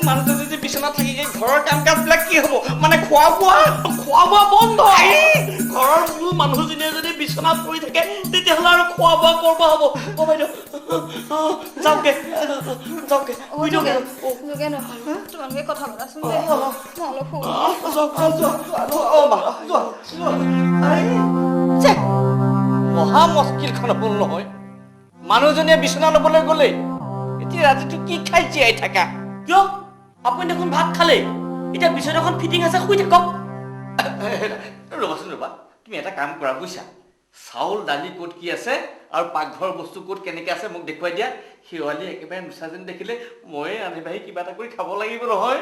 মানুহটো যদি বিচনাত থাকি ঘৰৰ কাম কাজবিলাক কি হ'ব মানে খোৱা বোৱা বন্ধ ঘৰৰ মূল মানুহজনীয়ে যদি বিচনাত পৰি থাকে তেতিয়াহ'লে আৰু খোৱা বোৱা কৰিব হ'ব বাইদেউ যাওঁগে তোমালোকে কথা পতাচোন মই অলপ মহা মস্কিলখন হ'ল নহয় মানুহজনীয়ে বিচনা ল'বলৈ গ'লে এতিয়া ৰাতিটো কি খাই জীয়াই থাকা কিয় আপুনি দেখোন ভাত খালে এতিয়া বিচনা এখন ফিটিং আছে শুই থাকক ৰ'বাচোন ৰ'বা তুমি এটা কাম কৰা বুজিছা চাউল দালি ক'ত কি আছে আৰু পাকঘৰৰ বস্তু ক'ত কেনেকৈ আছে মোক দেখুৱাই দিয়া শেৱালি একেবাৰে মিছা যেন দেখিলে ময়ে আনি বাঢ়ি কিবা এটা কৰি খাব লাগিব নহয়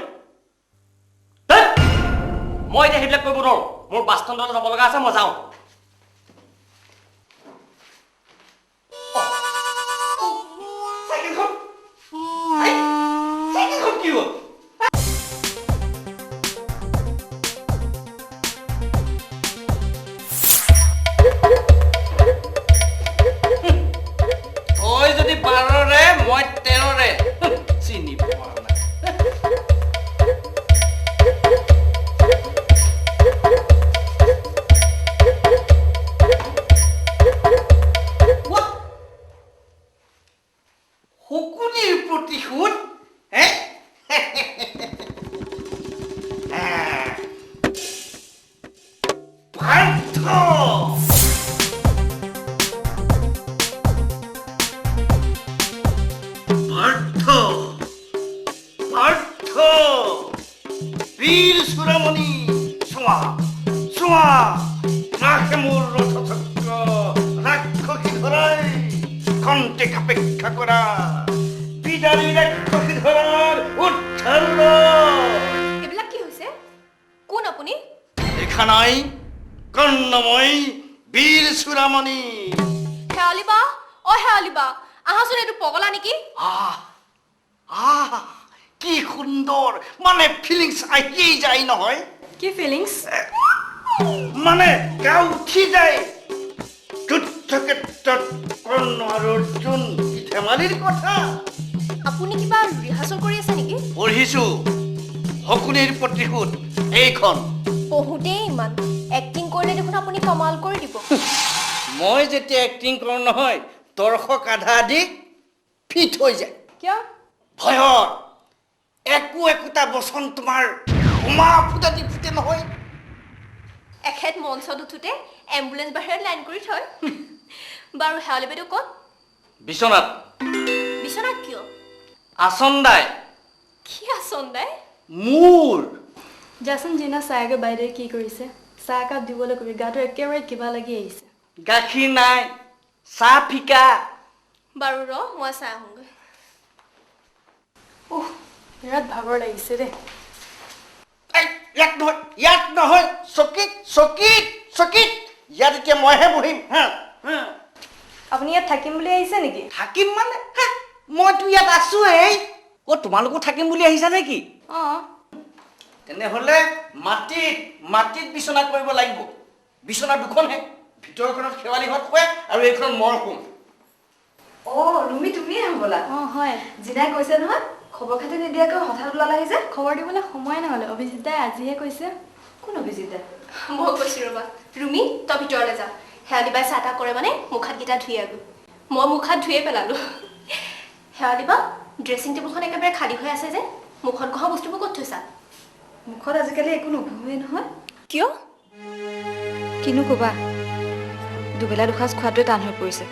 মই এতিয়া সেইবিলাক কৰিব নোৱাৰোঁ মোৰ বাছ ষ্টেণ্ডলৈ যাব লগা আছে মই যাওঁ কি হ'ল যদি 12 পাৰ্থ পাৰ্থ পাৰ্থ বীৰ চূড়ামণি চোৱা চোৱা ৰাখে মোৰ ৰথচক্ৰ ৰাক্ষসী ধৰাই খন্তেক অপেক্ষা কৰা বিদাৰী ৰাক্ষসী ধৰাৰ উদ্ধাৰ এইবিলাক কি হৈছে কোন আপুনি দেখা নাই কৰ্ণময় বীৰ চূড়ামণি শেৱালি বা শেৱালি বা আহাচোন এইটো পগলা নেকি আহ আহ কি সুন্দৰ মানে ফিলিংছ আহিয়েই যায় নহয় কি ফিলিংছ মানে গা উঠি যায় যুদ্ধ ক্ষেত্ৰত কৰ্ণ আৰু অৰ্জুন কি ধেমালিৰ কথা আপুনি কিবা ৰিহাৰ্চেল কৰি আছে নেকি পঢ়িছো শকুনিৰ প্ৰতিশোধ এইখন পঢ়োতেই ইমান এক্টিং কৰিলে দেখোন আপুনি কমাল কৰি দিব মই যেতিয়া এক্টিং কৰোঁ নহয় দৰ্শক আধা আধি ফিট হৈ যায় কিয় ভয়ত একোটা বচন তোমাৰ উমা ফুটা দি ফুটে নহয় এখেত মঞ্চত উঠোতে এম্বুলেন্স বাহিৰত লাইন কৰি থয় বাৰু শেৱালি বাইদেউ ক'ত বিশ্বনাথ বিচনাত কিয় আচন্দাই কি আচন দাই মোৰ যাচোন জিনা চাহগে বাইদেৱে কি কৰিছে চাহ একাপ দিবলৈ কবি গাটো একেবাৰে কিবা লাগি আহিছে গাখীৰ নাই চাহ ফিকা বাৰু ৰ মই চাই আহোঁগৈ বিৰাট ভাগৰ লাগিছে দেই এই, ইয়াত নহয় চকীত চকীত চকীত ইয়াত এতিয়া মইহে বহিম হা আপুনি ইয়াত থাকিম বুলি আহিছে নেকি থাকিম মানে হা, মইতো ইয়াত আছোৱেই তোমালোকো থাকিম বুলি আহিছা নেকি অঁ তেনেহ'লে মাটিত বিচনা কৰিব লাগিব বিচনা দুখনহে ভিতৰখনত শেৱালিহঁত শুৱে আৰু এইখনত মই শুম ৰুমি তুমিয়ে হ'বলা অঁ হয় জিনাই কৈছে নহয় খবৰ খাতি নিদিয়াকৈ হঠাৎ ওলালাহি যে খবৰ দিবলৈ সময় নহ'লে অভিজিত দাই আজিহে কৈছে কোন অভিজিত দাই মই কৈছোঁ ৰ'বা ৰুমি তই ভিতৰলৈ যা শেৱালি বাই চাহ তাহ কৰে মানে মুখ হাতকেইটা ধুই আগো মই মুখ হাত ধুয়ে পেলালোঁ শেৱালি বা ড্ৰেছিং টেবুলখন একেবাৰে খালী হৈ আছে যে মুখত ঘঁহা বস্তুবোৰ ক'ত থৈছা মুখত আজিকালি একো নঘঁহেই নহয় কিয় কিনো ক'বা দুবেলা দুসাঁজ খোৱাটোৱে টান হৈ পৰিছে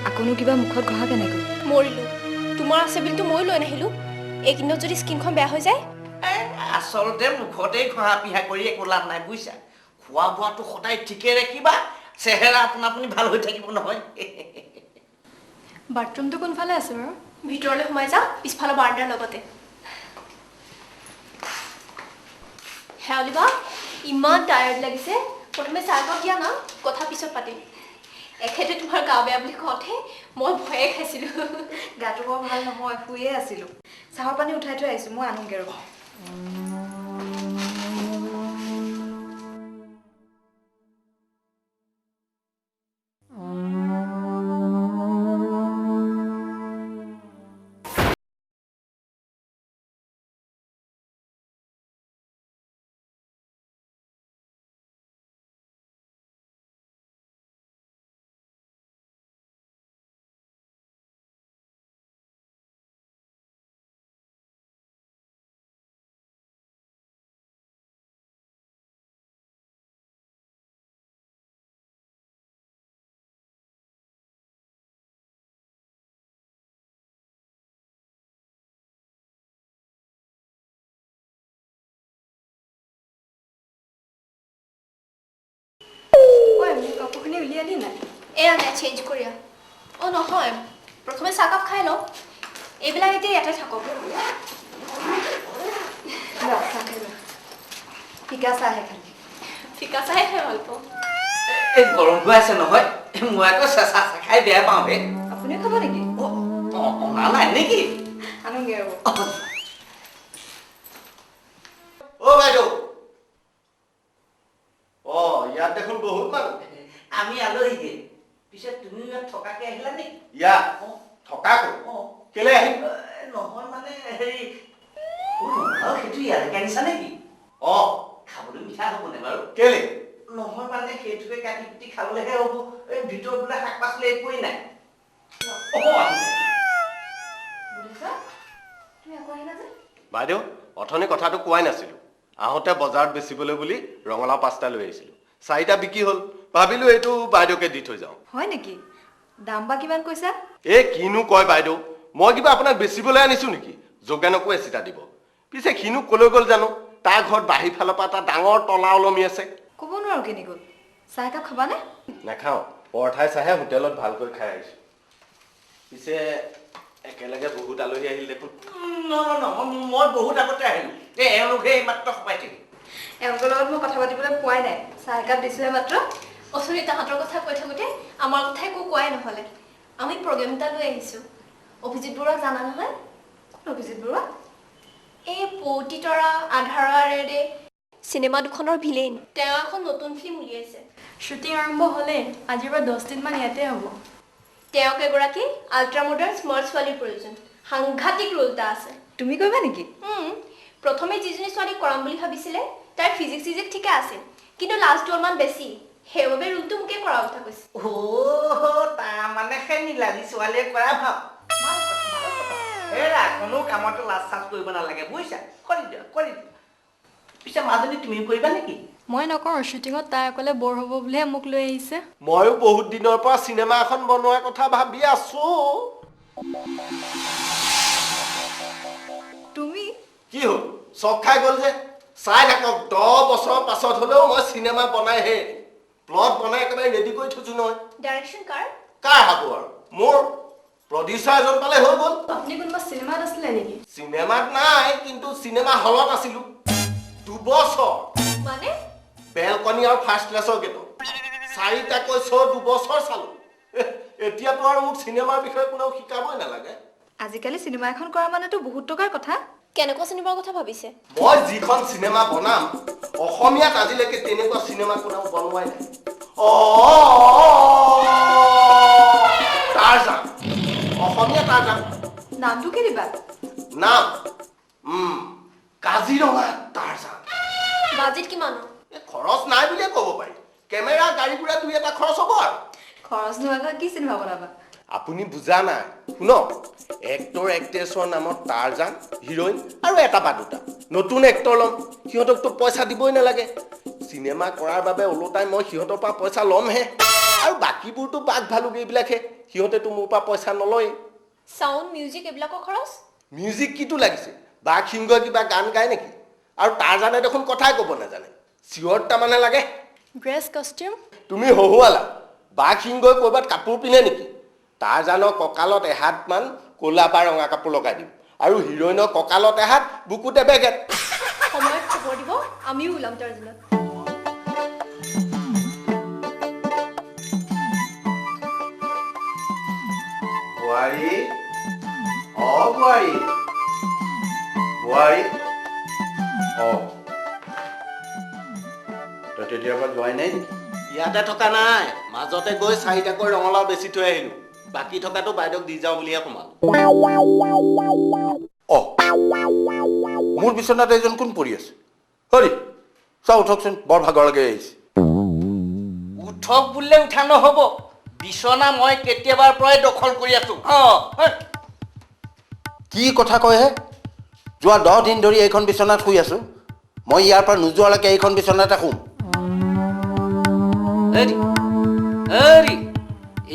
আকৌনো কিবা মুখত ঘঁহা কেনেকৈ মৰিলোঁ তোমাৰ আছে বুলিতো ময়ো লৈ নাহিলোঁ এইকেইদিনত যদি স্কিনখন বেয়া হৈ যায় আচলতে মুখতেই ঘঁহা পিহা কৰি একো লাভ নাই বুজিছা খোৱা বোৱাটো সদায় ঠিকে ৰাখিবা চেহেৰা আপোনা আপুনি ভাল হৈ থাকিব নহয় বাথৰুমটো কোনফালে আছে বাৰু ভিতৰলৈ সোমাই যা পিছফালৰ বাৰাণ্ডাৰ লগতে শেৱালি বা ইমান টায়াৰ্ড লাগিছে প্ৰথমে চাহ কাপ দিয়া না কথা পিছত পাতিম এখেতে তোমাৰ গা বেয়া বুলি কওঁতে মই ভয়ে খাইছিলোঁ গাটো বৰ ভাল নহয় শুয়ে আছিলোঁ চাহৰ পানী উঠাই থৈ আহিছোঁ মই আনোগৈ ৰ'ব ঐ মোৰ কাপোৰখিনি উলিয়ালি নাই এয়া নাই চেঞ্জ কৰি নহয় প্ৰথমে চাহকাপ খাই লওঁ এইবিলাক এতিয়া ইয়াতে থাকক ফিকা চাহে খালি ফিকা চাহে খাই ভাল পাওঁ এই গৰম হৈ আছে নহয় মই আকৌ চেঁচা খাই বেয়া পাওঁ হে আপুনিও খাব নেকি অনা নাই নেকি আনোগৈ ৰ'ব বাইদেউ ইয়াত দেখোন বহুত মানুহ আমি আলহীকে পিছে তুমি ইয়াত থকাকে আহিলা নেকি ইয়াত থকাকৈ কেলে আহিম নহয় মানে হেৰি সেইটো ইয়ালৈকে আনিছা নেকি খাবলৈ মিঠা হ'বনে বাৰু কেলে নহয় মানে সেইটোকে কাটি কুটি খাবলৈহে হ'ব এই ভিতৰত বোলে শাক পাচলি একোৱেই নাই বাইদেউ অথনি কথাটো কোৱাই নাছিলোঁ আহোঁতে বজাৰত বেচিবলৈ বুলি ৰঙালাও 5টা লৈ আহিছিলোঁ 4টা বিক্ৰী হ'ল ভাবিলো এইটো বাইদেউকে দি থৈ যাওঁ হয় নেকি দাম বা কিমান কৈছা এই কিনো কয় বাইদেউ মই কিবা আপোনাক বেচিবলৈ আনিছো নেকি যোগেনকো এচিটা দিব পিছে কিনো কলৈ গ'ল জানো তাৰ ঘৰত বাহিৰ ফালৰ পৰা এটা ডাঙৰ তলা ওলমি আছে ক'ব নোৱাৰো কেনি গ'ল চাহ একাপ খাবানে নাখাওঁ পৰঠাই চাহে হোটেলত ভালকৈ খাই আহিছোঁ পিছে একেলগে বহুত আলহী আহিল দেখোন মই বহুত আগতে আহিলো এওঁলোকে এইমাত্ৰ সোমাই থাকিল এওঁলোকৰ লগত মই কথা পাতিবলৈ পোৱাই নাই চাহ একাপ দিছোহে মাত্ৰ অথনি তাহাঁতৰ কথা কৈ থাকোঁতে আমাৰ কথা একো কোৱাই নহ'লে আমি প্ৰগ্ৰেম এটা লৈ আহিছোঁ অভিজিত বৰুৱাক জানা নহয় অভিজিত বৰুৱা এই পৌতি তৰা আধাৰাৰে চিনেমা দুখনৰ ভিলেইন তেওঁ এখন নতুন ফিল্ম উলিয়াইছে শ্বুটিং আৰম্ভ হ'লে আজিৰ পৰা 10 দিনমান ইয়াতে হ'ব তেওঁক এগৰাকী আল্ট্ৰা মডাৰ্ণ স্মাৰ্ট ছোৱালীৰ প্ৰয়োজন সাংঘাতিক ৰোল এটা আছে তুমি কৰিবা নেকি প্ৰথমে যিজনী ছোৱালীক কৰাম বুলি ভাবিছিলে তাইৰ ফিজিক্স ঠিকে আছিল কিন্তু লাষ্ট অলপমান বেছি সেইবাবে ৰোলটো মোকে কৰাৰ কথা কৈছে তাৰমানে সেই নীলাজী ছোৱালীয়ে কৰা ভাব কোনো কামতো লাজ চাজ কৰিব নালাগে বুজিছা কৰি দিয়া পিছে মাজনী তুমি কৰিবা নেকি মই নকৰোঁ শ্বুটিঙত তাই অকলে বৰ হ'ব বুলিহে মোক লৈ আহিছে ময়ো বহুত দিনৰ পৰা চিনেমা এখন বনোৱাৰ কথা ভাবি আছো তুমি কি হ'ল চক খাই গ'ল যে চাই থাকক 10 বছৰৰ পাছত হ'লেও মই চিনেমা বনাইহে প্লট বনাই একেবাৰে ৰেডি কৰি থৈছো নহয় ডাইৰেকশ্যন কাৰ হ'ব আৰু মোৰ প্ৰডিউচাৰ এজন পালে হৈ গ'ল আপুনি কোনোবা চিনেমাত আছিলে নেকি চিনেমাত নাই কিন্তু চিনেমা হলত আছিলো 2 বছৰ মানে বেলকনি আৰু ফাৰ্ষ্ট ক্লাছৰ গেটত 4টাকৈ শ্ব' 2 বছৰ চালো এতিয়াতো আৰু মোক চিনেমাৰ বিষয়ে কোনেও শিকাবই নালাগে আজিকালি চিনেমা এখন কৰা মানেতো বহুত টকাৰ কথা কেনেকুৱা চিনেমাৰ কথা ভাবিছে মই যিখন চিনেমা বনাম অসমীয়াত আজিলৈকে তেনেকুৱা চিনেমা কোনেও বনোৱাই নাই টাৰজান অসমীয়া টাৰজান নামটো কি দিবা নাম কাজিৰঙা টাৰজান বাজেট কিমান খৰচ নাই বুলিয়ে ক'ব পাৰি কেমেৰা গাড়ী ঘোঁৰা 2-এটা খৰচ হ'ব আৰু খৰচ নোহোৱাকৈ কি চিনেমা বনাবা আপুনি বুজা নাই শুনক এক্টৰ এক্ট্ৰেছৰ নামত টাৰজান হিৰোইন আৰু এটা বা দুটা নতুন এক্টৰ ল'ম সিহঁতকতো পইচা দিবই নালাগে চিনেমা কৰাৰ বাবে ওলোটাই মই সিহঁতৰ পৰা পইচা ল'মহে আৰু বাকীবোৰতো বাঘ ভালুক এইবিলাকহে সিহঁতেতো মোৰ পৰা পইচা নলয় সাউন্ড মিউজিক এইবিলাকৰ খৰচ মিউজিক কিটো লাগিছে বাঘ সিংহই কিবা গান গায় নেকি আৰু টাৰজানে দেখোন কথাই ক'ব নাজানে চিঞৰটা মানে লাগে ড্ৰেছ কষ্টিউম তুমি হহুৱালা বাঘ সিংহই ক'ৰবাত কাপোৰ পিন্ধে নেকি টাৰজানৰ কঁকালত এহাতমান ক'লা বা ৰঙা কাপোৰ লগাই দিম আৰু হিৰোইনৰ কঁকালত এহাত বুকুতে বেগেট সময়ত খবৰ দিব আমিও ওলাম টাৰজানত বোৱাৰী বোৱাৰী তই তেতিয়াৰ পৰা যোৱাই নাই নেকি ইয়াতে থকা নাই মাজতে গৈ 4টাকৈ ৰঙালাও বেচি থৈ আহিলো বাকী থকাটো বাইদেউক দি যাওঁ বুলিহে সোমালো মোৰ বিচনাত এজন কোন পৰি আছে হৰি চাওঁ উঠকচোন বৰ ভাগৰ লাগে আহিছে উঠক বুলিলে উঠা নহ'ব বিচনা মই কেতিয়াবাৰ পৰাই দখল কৰি আছো কি কথা কয় হে যোৱা 10 দিন ধৰি এইখন বিচনাত শুই আছো মই ইয়াৰ পৰা নোযোৱালৈকে এইখন বিচনাতে শুম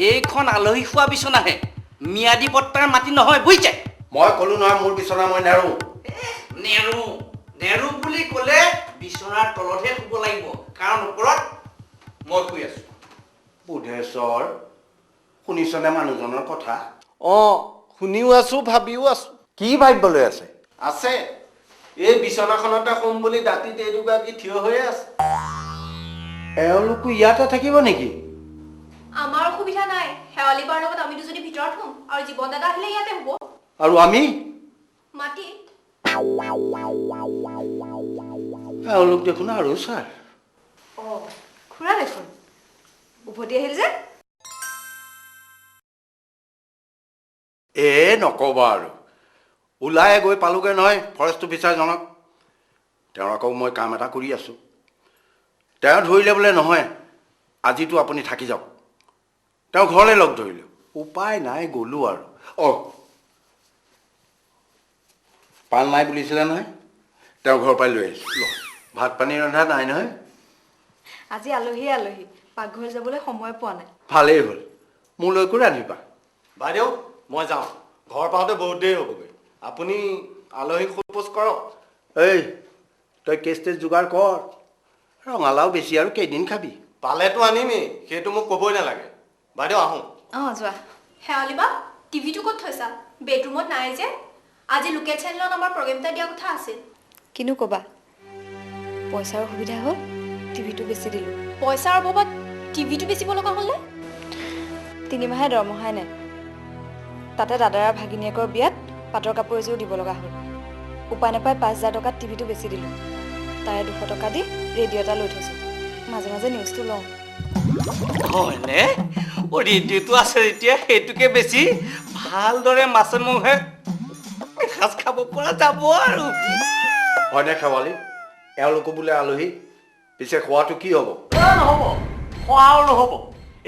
এইখন আলহী খোৱা বিচনাহে ম্যাদী বৰ্তাৰ মাটি নহয় বুজিছে মই ক'লো নহয় মোৰ বিচনা মই নেৰো নেৰো বুলি ক'লে বিচনাৰ তলতহে শুব লাগিব কাৰণ ওপৰত মই শুই আছো বুধেশ্বৰ শুনিছনে মানুহজনৰ কথা শুনিও আছো ভাবিও আছো কি ভাবিবলৈ আছে আছে এই বিচনাখনতে শুম বুলি দাঁতিত এই দুগৰাকী থিয় হৈয়ে আছে এওঁলোকো ইয়াতে থাকিব নেকি আমাৰ অসুবিধা নাই শেৱালি বাৰ লগত আমি দুজনী ভিতৰত হ'ম আৰু জীৱন দাদা আহিলে ইয়াতে হ'ব আৰু আমি মাটিত এওঁলোক দেখোন আৰু ছাৰ খুৰা দেখোন উভতি আহিল যে নক'বা আৰু ওলাই গৈ পালোগৈ নহয় ফৰেষ্ট অফিচাৰজনক তেওঁৰ আকৌ মই কাম এটা কৰি আছোঁ তেওঁ ধৰিলে বোলে নহয় আজিতো আপুনি থাকি যাওক তেওঁ ঘৰলৈ লগ ধৰিলোঁ উপায় নাই গ'লোঁ আৰু পাণ নাই বুলিছিলে নহয় তেওঁ ঘৰৰ পৰাই লৈ আহিছোঁ ভাত পানী ৰন্ধা নাই নহয় আজি আলহী আলহী পাকঘৰ যাবলৈ সময় পোৱা নাই ভালেই হ'ল মোলৈকো ৰান্ধিবা বাইদেউ মই যাওঁ ঘৰ পাওঁতে বহুত দেৰি হ'বগৈ আপুনি আলহীক সোধপোছ কৰক এই তই কেছ টেছ যোগাৰ কৰ ৰঙালাও বেছি আৰু কেইদিন খাবি পালেতো আনিমেই সেইটো মোক ক'বই নালাগে বাইদেউ আহোঁ যোৱা শেৱালি বা টিভিটো ক'ত থৈছা বেডৰুমত নাই যে আজি লোকেল চেনেলত আমাৰ প্ৰগ্ৰেম এটা দিয়া কথা আছিল কিনো ক'বা পইচাৰ সুবিধা হ'ল টিভিটো বেছি দিলোঁ পইচাৰ অভাৱত টিভিটো বেচিব লগা হ'লনে 3 মাহে দৰমহাই নাই তাতে দাদাৰ ভাগিনীয়েকৰ বিয়াত পাটৰ কাপোৰ এযোৰ দিব লগা হ'ল উপায় নাপাই 5,000 টকাত টিভিটো বেছি দিলোঁ তাৰে 200 টকা দি ৰেডিঅ' এটা লৈ থৈছোঁ মাজে মাজে নিউজটো লওঁ হয়নে ৰেডিঅ'টো আছে এতিয়া সেইটোকে বেছি ভালদৰে মাছে মঙহে এসাঁজ খাব পৰা যাব আৰু হয়নে শেৱালি এওঁলোকো বোলে আলহী পিছে খোৱাটো কি হ'ব নহ'ব খোৱাও নহ'ব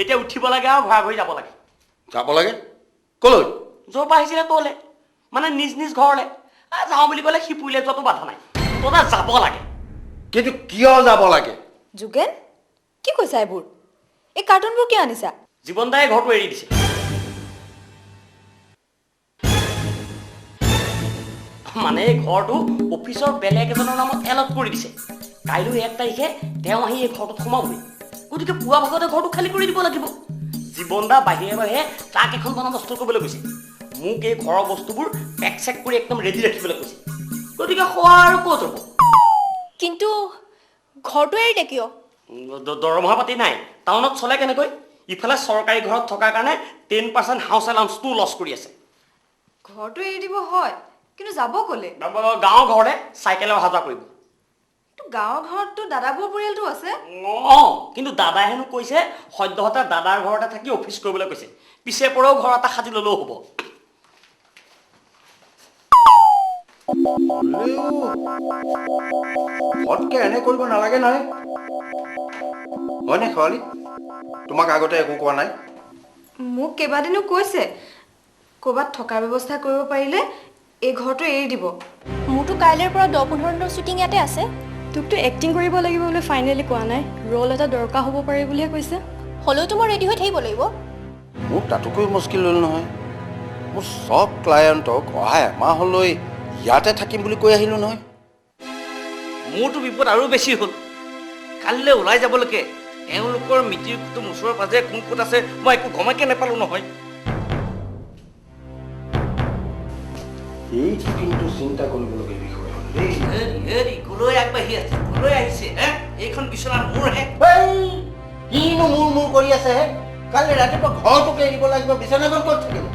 এতিয়া উঠিব লাগে আৰু ঘৰা ঘৰি যাব লাগে যাব লাগে ক'লৈ য'ৰ পৰা আহিছিলে তোলে মানে নিজ নিজ ঘৰলৈ যাওঁ বুলি ক'লে সিপুৰিলে যোৱাটো বাধা নাই তোলে যাব লাগে কিন্তু কিয় যাব লাগে যোগেন কি কৈছা এইবোৰ এই কাৰ্টুনবোৰ কিয় আনিছা জীৱন দায়ে ঘৰটো এৰি দিছে মানে এই ঘৰটো অফিচৰ বেলেগ এজনৰ নামত এলট কৰি দিছে কাইলৈ 1 তাৰিখে তেওঁ আহি এই ঘৰটোত সোমাবহি গতিকে পুৱা ভাগতে ঘৰটো খালী কৰি দিব লাগিব জীৱন দা বাহিৰে বাহিৰে ট্ৰাক এখন বন্দবস্ত কৰিবলৈ গৈছে মোক এই ঘৰৰ বস্তুবোৰ পেক চেক কৰি একদম ৰেডি ৰাখিবলৈ কৈছে গতিকে খোৱা আৰু ক'ত হ'ব কিন্তু ঘৰটো এৰিলে কিয় দৰমহা পাতি নাই টাউনত চলে কেনেকৈ ইফালে চৰকাৰী ঘৰত থকাৰ কাৰণে 10% হাউচ এলাউন্সটো লছ কৰি আছে ঘৰটো এৰি দিব হয় কিন্তু যাব ক'লে গাঁৱৰ ঘৰতে চাইকেলে অহা যোৱা কৰিব গাঁৱৰ ঘৰততো দাদাবোৰ পৰিয়ালটো আছে কিন্তু দাদাই হেনো কৈছে সদ্যহতে দাদাৰ ঘৰতে থাকি অফিচ কৰিবলৈ কৈছে পিছে পৰেও ঘৰ এটা সাজি ল'লেও হ'ব ফটকে এনে কৰিব নালাগে নহয় হয়নে শেৱালি তোমাক আগতে একো কোৱা নাই মোক কেইবাদিনো কৈছে ক'ৰবাত থকাৰ ব্যৱস্থা কৰিব পাৰিলে এই ঘৰটো এৰি দিব মোৰতো কাইলৈৰ পৰা 10-15 দিনৰ শ্বুটিং ইয়াতে আছে তোকতো এক্টিং কৰিব লাগিব বুলি ফাইনেলি কোৱা নাই ৰোল এটা দৰকাৰ হ'ব পাৰে বুলিয়ে কৈছে হ'লেওতো মই ৰেডি হৈ থাকিব লাগিব মোৰ তাতোকৈ মুস্কিল হ'ল নহয় মোৰ চব ক্লায়েণ্টক অহা এমাহলৈ ইয়াতে থাকিম বুলি কৈ আহিলোঁ নহয় মোৰতো বিপদ আৰু বেছি হ'ল কালিলৈ ওলাই যাবলৈকে এওঁলোকৰ মিতিৰ কুটুম ওচৰৰ পাজে কোন ক'ত আছে মই একো গমকে নাপালোঁ নহয় এইটো কিন্তু চিন্তা কৰিবলগীয়া বিষয় হ'ল দেই হেৰি কলৈ আগবাঢ়ি আছে কলৈ আহিছে এইখন বিচনা মোৰহে কিনো মূৰ কৰি আছে কালি ৰাতিপুৱা ঘৰটোকে এৰিব লাগিব বিচনাখন ক'ত থাকিব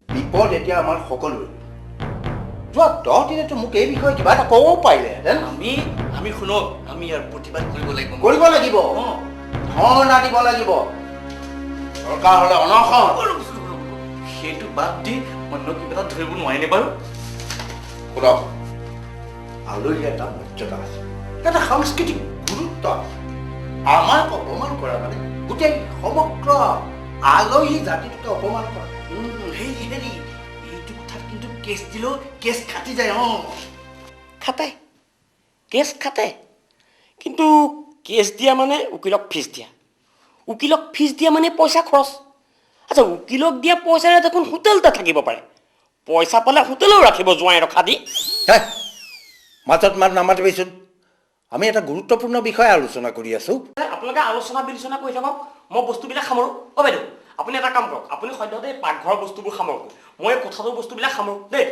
বিপদ এতিয়া আমাৰ সকলোৰে যোৱা 10 দিনেতো মোক এই বিষয়ে কিবা এটা ক'ব পাৰিলেহেঁতেন আমি শুনক আমি ইয়াৰ প্ৰতিবাদ কৰিব লাগিব ধৰ্ণা দিব লাগিব দৰকাৰ হ'লে অনশন সেইটো বাদ দি অন্য কিবা এটা ধৰিব নোৱাৰিনে বাৰু শুনক আলহী এটা মৰ্যাদা আছে এটা সাংস্কৃতিক গুৰুত্ব আছে আমাক অপমান কৰা মানে গোটেই সমগ্ৰ আলহী জাতিটোকে অপমান কৰা হেৰি এইটো কথাত কিন্তু কেছ দিলেও কেছ খাটি যায় খাটাই কেছ খাটে কিন্তু কেছ দিয়া মানে উকিলক ফিজ দিয়া উকিলক ফিজ দিয়া মানে পইচা খৰচ আচ্ছা উকিলক দিয়া পইচাৰে দেখোন হোটেলতে থাকিব পাৰে পইচা পালে হোটেলো ৰাখিব জোঁৱাই ৰখা দি মাজত মাত নামাতিবিচোন আমি এটা গুৰুত্বপূৰ্ণ বিষয় আলোচনা কৰি আছোঁ আপোনালোকে আলোচনা বিলোচনা কৰি থাকক মই বস্তুবিলাক সামৰোঁ বাইদেউ আপুনি এটা কাম কৰক আপুনি সদ্যহতে পাকঘৰৰ বস্তুবোৰ সামৰক মই কোঠাটোৰ বস্তুবিলাক সামৰোঁ দেই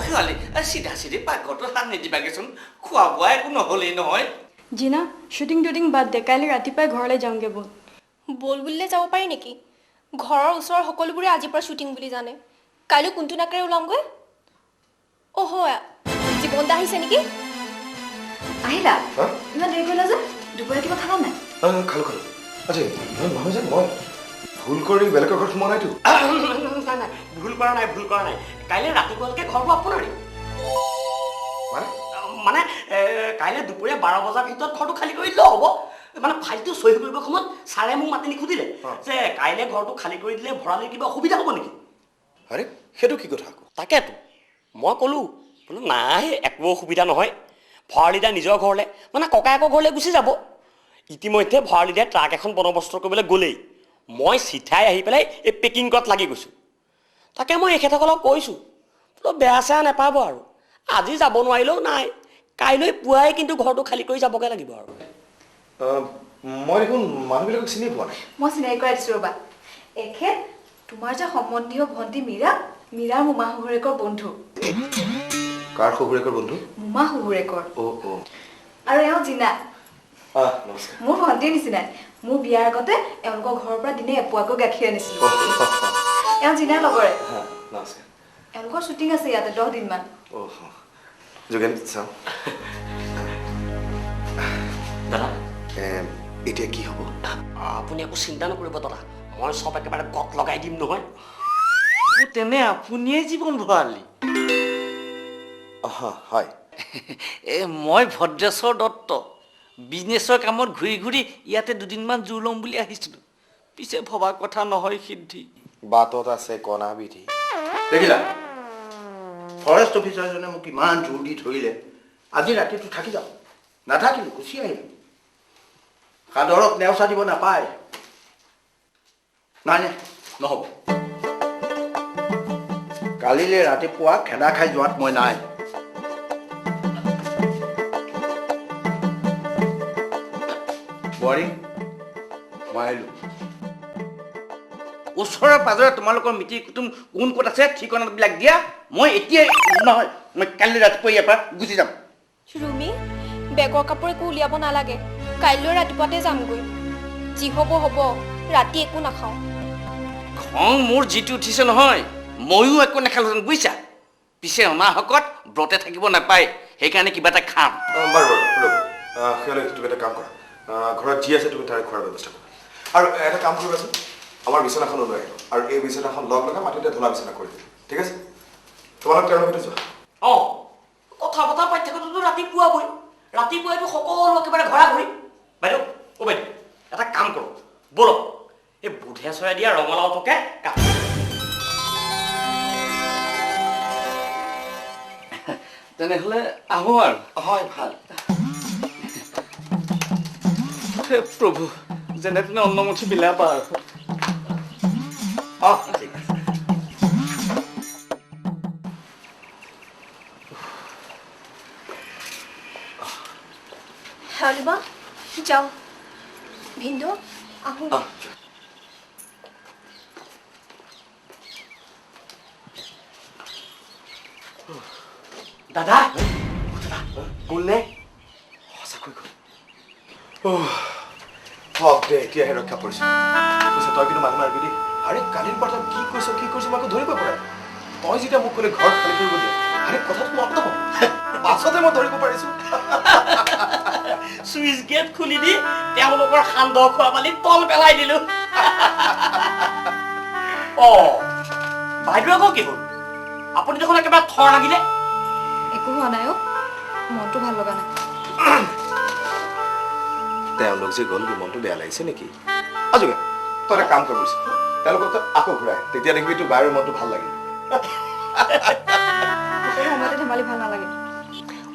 শেৱালি চিধা চিধি পাকঘৰটো হাত নিদিবাগেচোন খোৱা বোৱা একো নহ'লেই নহয় জিনা শ্বুটিং টুটিং বাদ দে কাইলৈ ৰাতিপুৱাই ঘৰলৈ যাওঁগৈ ব'ল বল বুলিলে যাব পাৰি নেকি ঘৰৰ ওচৰৰ সকলোবোৰে আজিৰ পৰা শ্বুটিং বুলি জানে কাইলৈ কোনটো নাকেৰে ওলামগৈ হয় জীৱন দা আহিছে নেকি আহিলা ইমান দেৰি কৰিলা যে দুপৰীয়া কিবা খালা নাই খালো আচ্ছা ইমান নহয় যে মই ভুল কৰি বেলেগৰ ঘৰত সোমোৱা নাইতো নাই ভুল কৰা নাই কাইলৈ ৰাতিপুৱালৈকে ঘৰটো আপোনাৰেই মানে কাইলৈ দুপৰীয়া 12 বজাৰ ভিতৰত ঘৰটো খালী কৰি দিলেও হ'ব মানে ফাইলটো চহী কৰিবৰ সময়ত ছাৰে মোক মাতি নিখুজিলে যে কাইলৈ ঘৰটো খালী কৰি দিলে ভৰালিৰ কিবা অসুবিধা হ'ব নেকি আৰে সেইটো কি কথা আকৌ তাকেতো মই ক'লোঁ বোলো নাই একো অসুবিধা নহয় ভৰালিদাই নিজৰ ঘৰলৈ মানে ককায়েকৰ ঘৰলৈ গুচি যাব। ইতিমধ্যে ভৰালিদাই ট্ৰাক এখন বন্দবস্ত কৰিবলৈ গ'লেই মই চিধাই আহি পেলাই এই পেকিং কৰাত লাগি গৈছোঁ। তাকে মই এখেতসকলক কৈছোঁ বোলো বেয়া চেয়া নাপাব আৰু আজি যাব নোৱাৰিলেও নাই, কাইলৈ পুৱাই কিন্তু ঘৰটো খালী কৰি যাবগৈ লাগিব আৰু। মই দেখোন মানুহবিলাকক চিনি পোৱা নাই। মই চিনাকি কৰাই দিছোঁ ৰ'বা। এখেত তোমাৰ যে সম্বন্ধীয় ভণ্টি মীৰাৰ মোমা শহুৰেকৰ বন্ধু। কাৰ শহুৰেকৰ বন্ধু? মোমা শহুৰেকৰ। অ'। আৰু এওঁ জিনা, নমস্কাৰ। মোৰ ভণ্টিৰ নিচিনাই। মোৰ বিয়াৰ আগতে এওঁলোকৰ ঘৰৰ পৰা দিনে এপোৱাকৈ গাখীৰ আনিছিলোঁ। এওঁ জিনাৰ লগৰে। নমস্কাৰ। এওঁলোকৰ শ্বুটিং আছে ইয়াতে 10 দিনমান। যোগেন চাওঁ। দাদা এতিয়া কি হ'ব? আপুনি একো চিন্তা নকৰিব দাদা, মই চব একেবাৰে গত লগাই দিম নহয়। তেনে আপুনিয়ে জীৱন ভৰালি? হয়। মই ভদ্ৰেশ্বৰ দত্ত। বিজনেছৰ কামত ঘূৰি ঘূৰি ইয়াতে দুদিনমান জোৰ ল'ম বুলি আহিছিলোঁ। পিছে ভবা কথা নহয় সিদ্ধি। বাটত আছে কণা বিধি। দেখিলা ফৰেষ্ট অফিচাৰজনে মোক ইমান জোৰ দি ধৰিলে, আজি ৰাতিটো থাকি যাওঁ। নাথাকিলোঁ, গুচি আহিলোঁ। সাদৰক নেওচা দিব নাপায়। নাই নহ'ব। কালিলৈ ৰাতিপুৱা খেদা খাই যোৱাত মই নাই। বোৱাৰী মই আহিলোঁ। ওচৰে পাজৰে তোমালোকৰ মিতিৰ কুটুম কোন ক'ত আছে ঠিকনাবিলাক দিয়া। মই এতিয়াই নহয়, মই কাইলৈ ৰাতিপুৱা ইয়াৰ পৰা গুচি যাম। ৰুমি, বেগৰ কাপোৰ একো উলিয়াব নালাগে, কাইলৈ ৰাতিপুৱাতে যামগৈ। যি হ'ব হ'ব, ৰাতি একো নাখাওঁ। খং মোৰ যিটো উঠিছে নহয়, ময়ো একো নাখালোহেঁতেন বুজিছা। পিছে অনাহকত ব্ৰতে থাকিব নাপায়, সেইকাৰণে কিবা এটা খাম। বাৰু ৰ'ব। সেইলৈ তুমি এটা কাম কৰা, ঘৰত যি আছে তুমি তাৰে খোৱাৰ ব্যৱস্থা কৰা। আৰু এটা কাম কৰিবাচোন, আমাৰ বিচনাখন ওলাই আহিব আৰু এই বিচনাখন লগ লগাই মাটিতে ধূলা বিচনা কৰি দিম, ঠিক আছে? তোমালোক তেওঁৰ লগতে যোৱা। কথা বতৰা পাই থাকোঁতো ৰাতিপুৱাবই, ৰাতিপুৱাইতো সকলো একেবাৰে ঘৰা ঘূৰি। বাইদেউ এটা কাম কৰোঁ ব'লক, এই বুধেশ্বৰে দিয়া ৰঙালাওটোকে কাটো। তেনেহ'লে আহোঁ আৰু। হয়, ভাল। হে প্ৰভু, যেনে তেনে অন্নমুঠি বিলাবা আৰু। ঠিক আছে। শেৱালিবা, যাওঁ। ভিনদেউ, আহোঁ। দাদা গ'লনে? সঁচাকৈ গ'ল। হওক দে, এতিয়াহে ৰক্ষা পৰিছোঁ। পিছে তই কিন্তু মানুহ মাৰিবি দেই। আৰে কালিৰ পৰা তই কি কৈছ মই আকৌ ধৰিব পৰা। তই যেতিয়া মোক ক'লে ঘৰ খালী কৰিব দিয়ে, আৰে কথাটো মত নকওঁ। পাছতে মই ধৰিব পাৰিছোঁ। চুইচ গেট খুলি দি তেওঁলোকৰ সান্দহ খোৱা পালি তল পেলাই দিলো। বাইদেউ আকৌ কি হ'ল? আপুনি দেখোন একেবাৰে থৰ লাগিলে। একো হোৱা নাই অ', মনটো ভাল লগা নাই। তেওঁলোক যে গ'ল, মনটো বেয়া লাগিছে নেকি? আজোগে তই এটা কাম কৰিছ, তেওঁলোকক তই আকৌ ঘূৰাই, তেতিয়া দেখিবি তোৰ বায়ুৰ মনটো ভাল লাগিল। সময়তে ধেমালি ভাল নালাগে।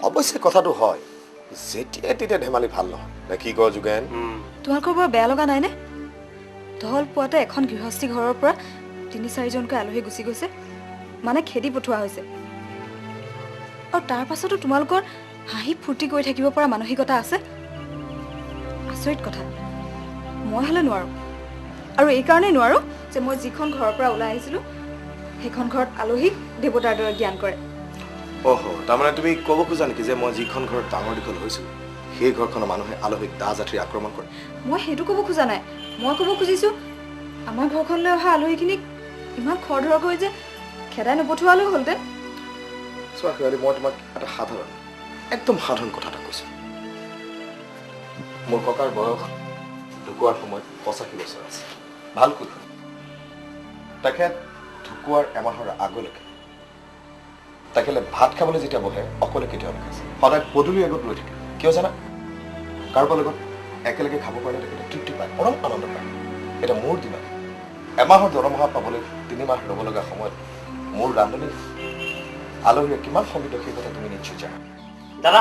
অৱশ্যে কথাটো হয়, যেতিয়া তেতিয়া ধেমালি ভাল নহয় নে কি কয় যোগেন? তোমালোকৰ বৰ বেয়া লগা নাইনে? ধল পুৱাতে এখন গৃহস্থী ঘৰৰ পৰা ৩-৪জনকৈ আলহী গুচি গৈছে, মানে খেদি পঠোৱা হৈছে। আৰু তাৰ পাছতো তোমালোকৰ হাঁহি ফূৰ্তি কৰি থাকিব পৰা মানসিকতা আছে। আচৰিত কথা। মই হ'লে নোৱাৰোঁ। আৰু এইকাৰণেই নোৱাৰোঁ যে মই যিখন ঘৰৰ পৰা ওলাই আহিছিলোঁ সেইখন ঘৰত আলহীক দেৱতাৰ দৰে জ্ঞান কৰে। তাৰমানে তুমি ক'ব খোজা নেকি যে মই যিখন ঘৰত ডাঙৰ দীঘল হৈছোঁ সেই ঘৰখনৰ মানুহে আলহীক দা জাতিৰে আক্ৰমণ কৰে? মই সেইটো ক'ব খোজা নাই। মই ক'ব খুজিছোঁ আমাৰ ঘৰখনলৈ অহা আলহীখিনিক ইমান খৰধৰকৈ যে খেদাই নপঠোৱালেও হ'লহেঁতেন। চোৱা শেৱালি, মই তোমাক এটা একদম সাধাৰণ কথা এটা কৈছোঁ। মোৰ ককাৰ বয়স ঢুকোৱাৰ সময়ত 85 বছৰ আছে। ভালকৈ তেখেত ঢুকোৱাৰ এমাহৰ আগলৈকে তেখেতে ভাত খাবলৈ যেতিয়া বহে অকলে কেতিয়াও নাখাইছে, সদায় পদূলিৰ আগত ৰৈ থাকে। কিয় জানা? কাৰোবাৰ লগত একেলগে খাব পাৰিলে তেখেতে তৃপ্তি পায়, পৰম আনন্দ পায়। এতিয়া মোৰ দিনত এমাহৰ দৰমহা পাবলৈ 3 মাহ ৰ'ব লগা সময়ত মোৰ ৰান্ধনি আলহীয়ে কিমান সমৃদ্ধ সেই কথা তুমি নিশ্চয় জানা। দাদা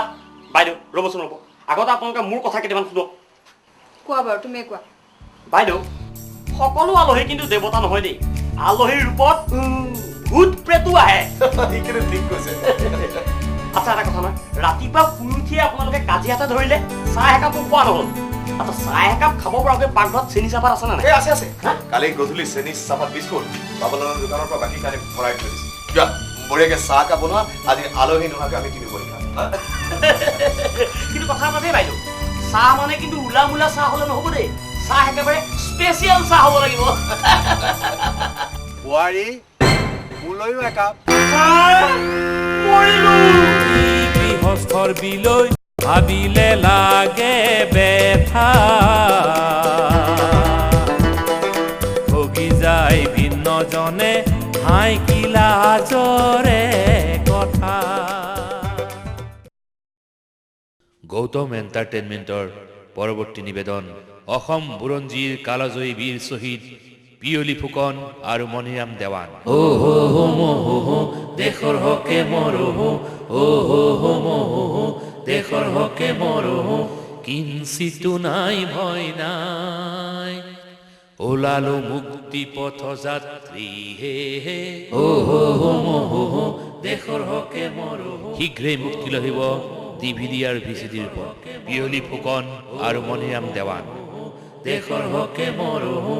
বাইদেউ ৰ'বচোন ৰ'ব আগতে আপোনালোকে মোৰ কথা কেইটামান শুনক কোৱা বাৰু তুমিয়ে কোৱা বাইদেউ সকলো আলহী কিন্তু দেৱতা নহয় দেই আলহীৰ ৰূপত ভূত প্ৰেতো আহে এইখিনি ঠিক কৈছে আচ্ছা এটা কথা নহয় ৰাতিপুৱা শুই উঠিয়ে আপোনালোকে কাজিয়া এটা ধৰিলে চাহ একাপো খোৱা নহ'ল আচ্ছা চাহ একাপ খাব পৰাকৈ পাকঘৰত চেনি চাহপাত আছে নে নাই আছে আছে কালি গধূলি চেনি চাহপাত বিস্কুট বাবুলালৰ দোকানৰ পৰা বাকী কাৰণে ভৰাই থৈ দিছে যোৱা বঢ়িয়াকৈ চাহ একাপ বনোৱা আজি আলহী নোহোৱাকৈ আমি কিনি বহি খাম কিন্তু কথা এটা দেই বাইদেউ চাহ মানে কিন্তু উলা মোলা চাহ হ'লে নহ'ব দেই চাহ একেবাৰে স্পেচিয়েল চাহ হ'ব লাগিব বোৱাৰী মোলৈও একাপ গৃহস্থৰ বিলৈ ভাবিলে লাগে বেথা ভগি যায় ভিন্নজনে হাই কি লাজৰে কথা গৌতম এণ্টাৰটেইনমেণ্টৰ পৰৱৰ্তী নিবেদন অসম বুৰঞ্জীৰ কালজয়ী বীৰ শ্বহীদ পিয়লি ফুকন আৰু মণিৰাম দেৱান দেশৰ হকে মৰহো দেশৰ হকে মৰহো কিঞ্চিতো নাই ভয় নাই ওলালো মুক্তি পথ যাত্ৰী হে দেশৰ হকে মৰহো শীঘ্ৰেই মুক্তি লহিব DVD আৰু VCDৰ ওপৰত পিয়লি ফুকন আৰু মণিৰাম দেৱান দেশৰ হকে মৰহো